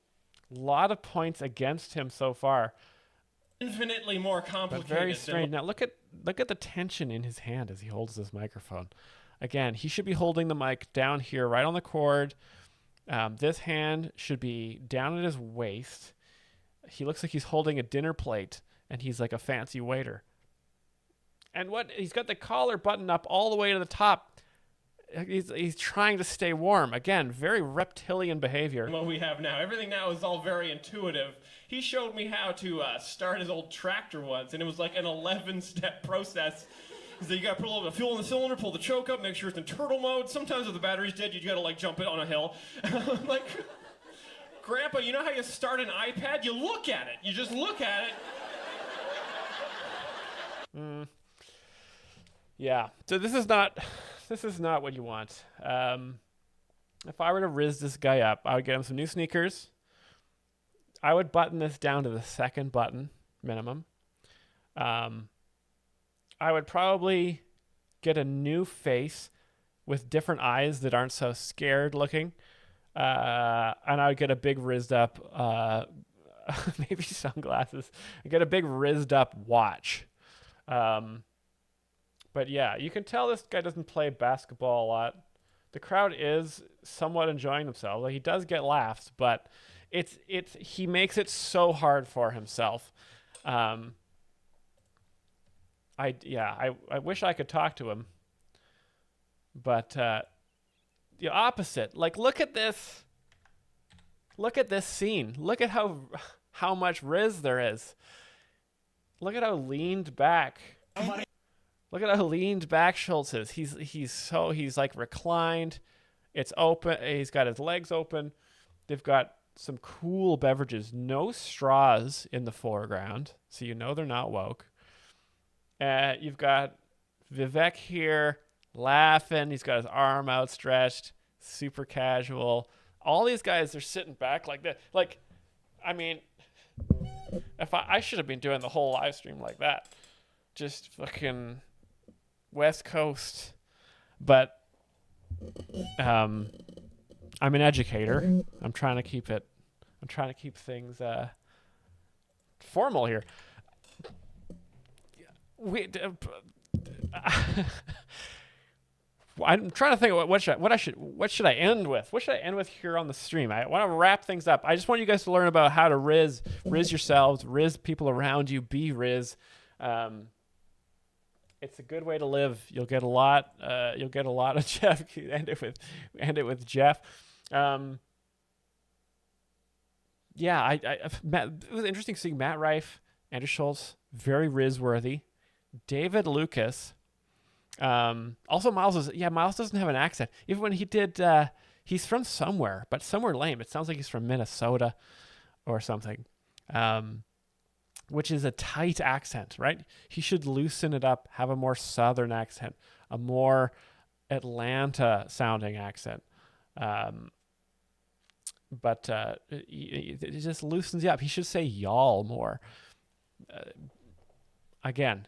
lot of points against him so far. Infinitely more complicated. But very strange. Now look at the tension in his hand as he holds this microphone. Again, he should be holding the mic down here, right on the cord. This hand should be down at his waist. He looks like he's holding a dinner plate, and he's like a fancy waiter. And he's got the collar buttoned up all the way to the top. He's trying to stay warm. Again, very reptilian behavior. What we have now. Everything now is all very intuitive. He showed me how to start his old tractor once, and it was like an 11-step process. So you got to put a little bit of fuel in the cylinder, pull the choke up, make sure it's in turtle mode. Sometimes if the battery's dead, you got to like jump it on a hill. Like, Grandpa, you know how you start an iPad? You look at it. You just look at it. Yeah. So this is not what you want. If I were to Riz this guy up, I would get him some new sneakers. I would button this down to the second button minimum. I would probably get a new face with different eyes that aren't so scared looking. And I would get a big rizzed up, maybe sunglasses. I'd get a big rizzed up watch. But yeah, you can tell this guy doesn't play basketball a lot. The crowd is somewhat enjoying themselves. Like, he does get laughs, but he makes it so hard for himself. I wish I could talk to him, but the opposite. Like, look at this. Look at this scene. Look at how much Riz there is. Look at how leaned back. Look at how leaned back Schultz is. He's like reclined. It's open. He's got his legs open. They've got some cool beverages. No straws in the foreground, so you know they're not woke. You've got Vivek here laughing. He's got his arm outstretched, super casual. All these guys are sitting back like that. Like, I mean, if I should have been doing the whole live stream like that. Just fucking West Coast. But I'm an educator. I'm trying to keep things formal here. I'm trying to think of what should I end with? What should I end with here on the stream? I want to wrap things up. I just want you guys to learn about how to Riz yourselves, Riz people around you, be Riz. It's a good way to live. You'll get a lot. You'll get a lot of Jeff. End it with Jeff. Yeah, it was interesting seeing Matt Rife, Andrew Schultz, very Riz worthy. David Lucas. Also Myles doesn't have an accent. Even when he did, he's from somewhere, but somewhere lame. It sounds like he's from Minnesota or something. Which is a tight accent, right? He should loosen it up, have a more southern accent, a more Atlanta sounding accent. But it just loosens you up. He should say y'all more. Again,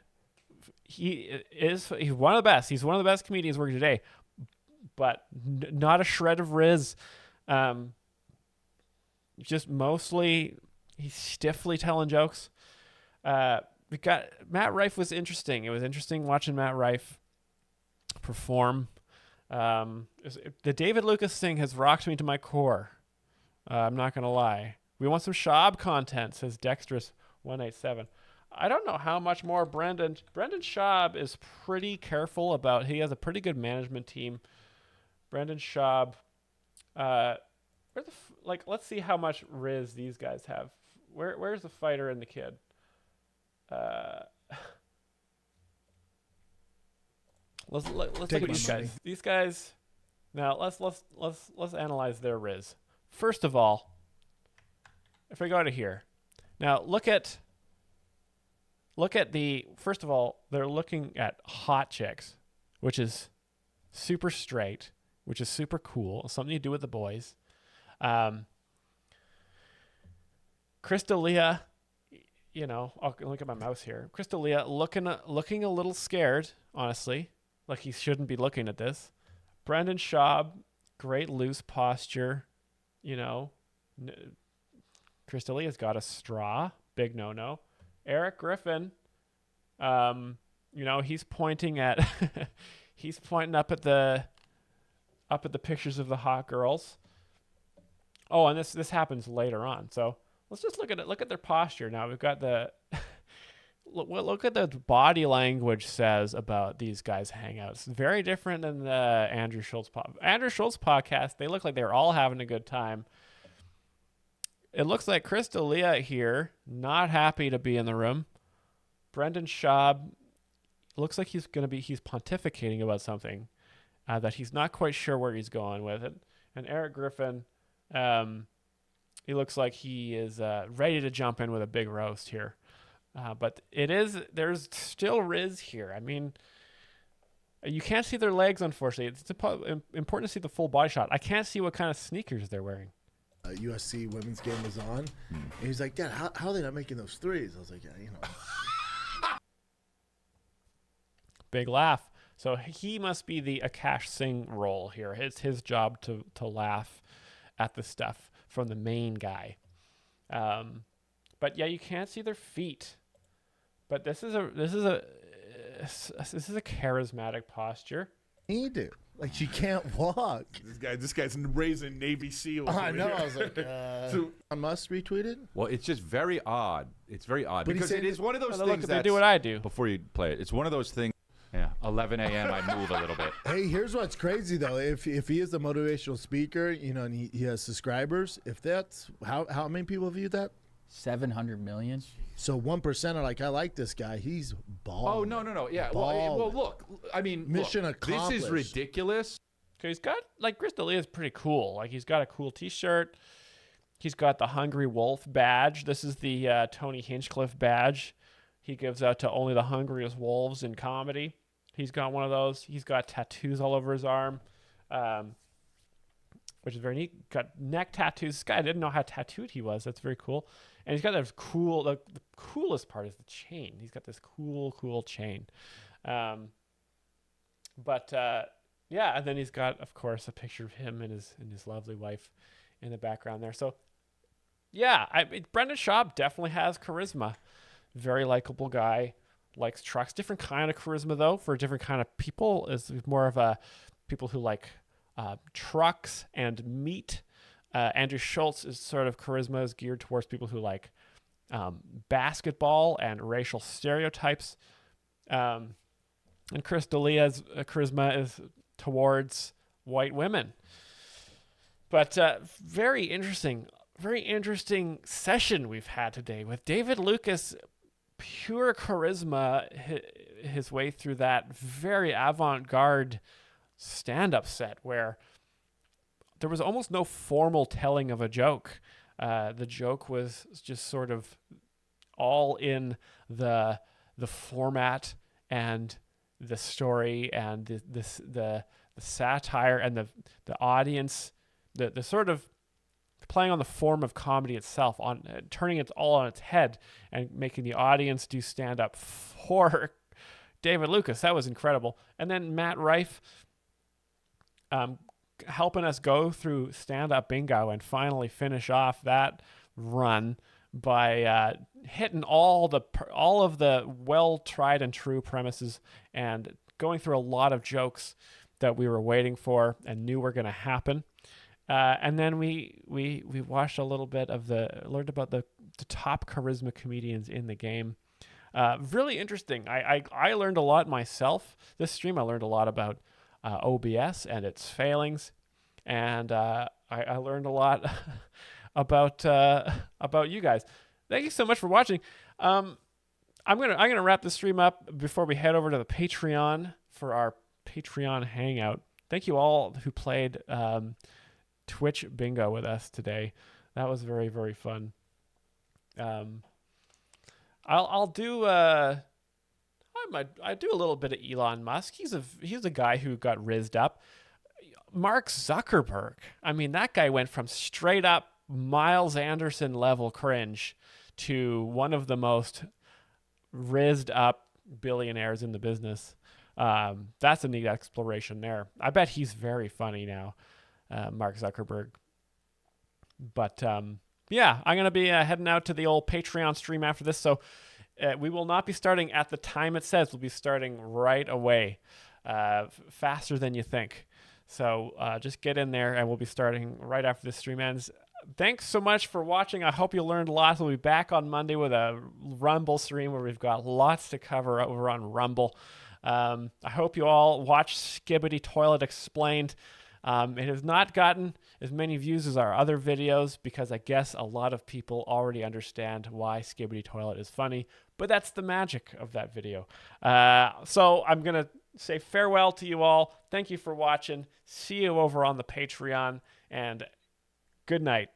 he's one of the best. He's one of the best comedians working today, but not a shred of Riz. Just mostly he's stiffly telling jokes. We got Matt Rife was interesting. It was interesting watching Matt Rife perform. The David Lucas thing has rocked me to my core. I'm not gonna lie. We want some Schaub content, says Dexterous187. I don't know how much more Brendan Schaub is pretty careful about. He has a pretty good management team. Brendan Schaub. Let's see how much Riz these guys have. Where's the fighter and the kid? Let's look at these guys. These guys. Now let's analyze their Riz. First of all, if we go to here, now look at the. First of all, they're looking at hot chicks, which is super straight, which is super cool. Something you do with the boys. Crystalia, I'll look at my mouse here. Crystalia looking a little scared, honestly, like he shouldn't be looking at this. Brendan Schaub, great loose posture, Crystalia's got a straw, big no-no. Eric Griffin, he's pointing at he's pointing up at the pictures of the hot girls. Oh, and this happens later on. So let's just look at their posture. Now we've got the look at the body language says about these guys' hangouts. Very different than the Andrew Schultz podcast. They look like they're all having a good time. It looks like Crystalia here, not happy to be in the room. Brendan Schaub looks like he's pontificating about something that he's not quite sure where he's going with it. And Eric Griffin, he looks like he is ready to jump in with a big roast here. But there's still Riz here. I mean, you can't see their legs, unfortunately. It's important to see the full body shot. I can't see what kind of sneakers they're wearing. USC women's game was on. And he's like, Dad, how are they not making those threes? I was like, yeah, Big laugh. So he must be the Akash Singh role here. It's his job to laugh at the stuff from the main guy. But yeah, you can't see their feet. But this is a charismatic posture. You do. Like, she can't walk. This guy's raising Navy SEALs. I know. Here. I was like, so I must retweet it. Well, it's just very odd. It's very odd But because it is one of those things they do what I do. Before you play it, it's one of those things. Yeah, 11 a.m. I move a little bit. Hey, here's what's crazy though. If he is a motivational speaker, and he has subscribers, if that's how many people view that? 700 million. So 1% are like, I like this guy. He's bald. Oh no. Yeah. Well, look. I mean, mission accomplished. This is ridiculous. So he's got Crystalia is pretty cool. Like, he's got a cool T-shirt. He's got the Hungry Wolf badge. This is the Tony Hinchcliffe badge. He gives out to only the hungriest wolves in comedy. He's got one of those. He's got tattoos all over his arm, which is very neat. Got neck tattoos. This guy, I didn't know how tattooed he was. That's very cool. And he's got this cool, the coolest part is the chain. He's got this cool chain. Yeah, and then he's got, of course, a picture of him and his lovely wife in the background there. So, yeah, Brendan Schaub definitely has charisma. Very likable guy. Likes trucks. Different kind of charisma, though, for different kind of people. Is more of a people who like trucks and meat. Andrew Schultz is sort of charisma is geared towards people who like basketball and racial stereotypes. And Crystalia's charisma is towards white women. But very interesting session we've had today with David Lucas. Pure charisma, his way through that very avant-garde stand-up set where there was almost no formal telling of a joke. The joke was just sort of all in the format and the story and the satire and the audience, the sort of playing on the form of comedy itself, on turning it all on its head and making the audience do stand-up for David Lucas. That was incredible. And then Matt Rife helping us go through stand-up bingo and finally finish off that run by hitting all of the well-tried and true premises and going through a lot of jokes that we were waiting for and knew were going to happen. And then we watched a little bit of learned about the top charisma comedians in the game. Really interesting. I learned a lot myself. This stream I learned a lot about OBS and its failings. And I learned a lot about you guys. Thank you so much for watching. I'm gonna wrap the stream up before we head over to the Patreon for our Patreon hangout. Thank you all who played Twitch bingo with us today. That was very, very fun. I'll do I do a little bit of Elon Musk. He's a guy who got rizzed up. Mark Zuckerberg. I mean, that guy went from straight up Myles Anderson level cringe to one of the most rizzed up billionaires in the business. That's a neat exploration there. I bet he's very funny now, Mark Zuckerberg. But yeah, I'm going to be heading out to the old Patreon stream after this. So we will not be starting at the time it says. We'll be starting right away, faster than you think. So just get in there and we'll be starting right after this stream ends. Thanks so much for watching. I hope you learned lots. We'll be back on Monday with a Rumble stream where we've got lots to cover over on Rumble. I hope you all watch Skibbity Toilet Explained. It has not gotten as many views as our other videos because I guess a lot of people already understand why Skibbity Toilet is funny, but that's the magic of that video. So I'm going to say farewell to you all. Thank you for watching. See you over on the Patreon, and good night.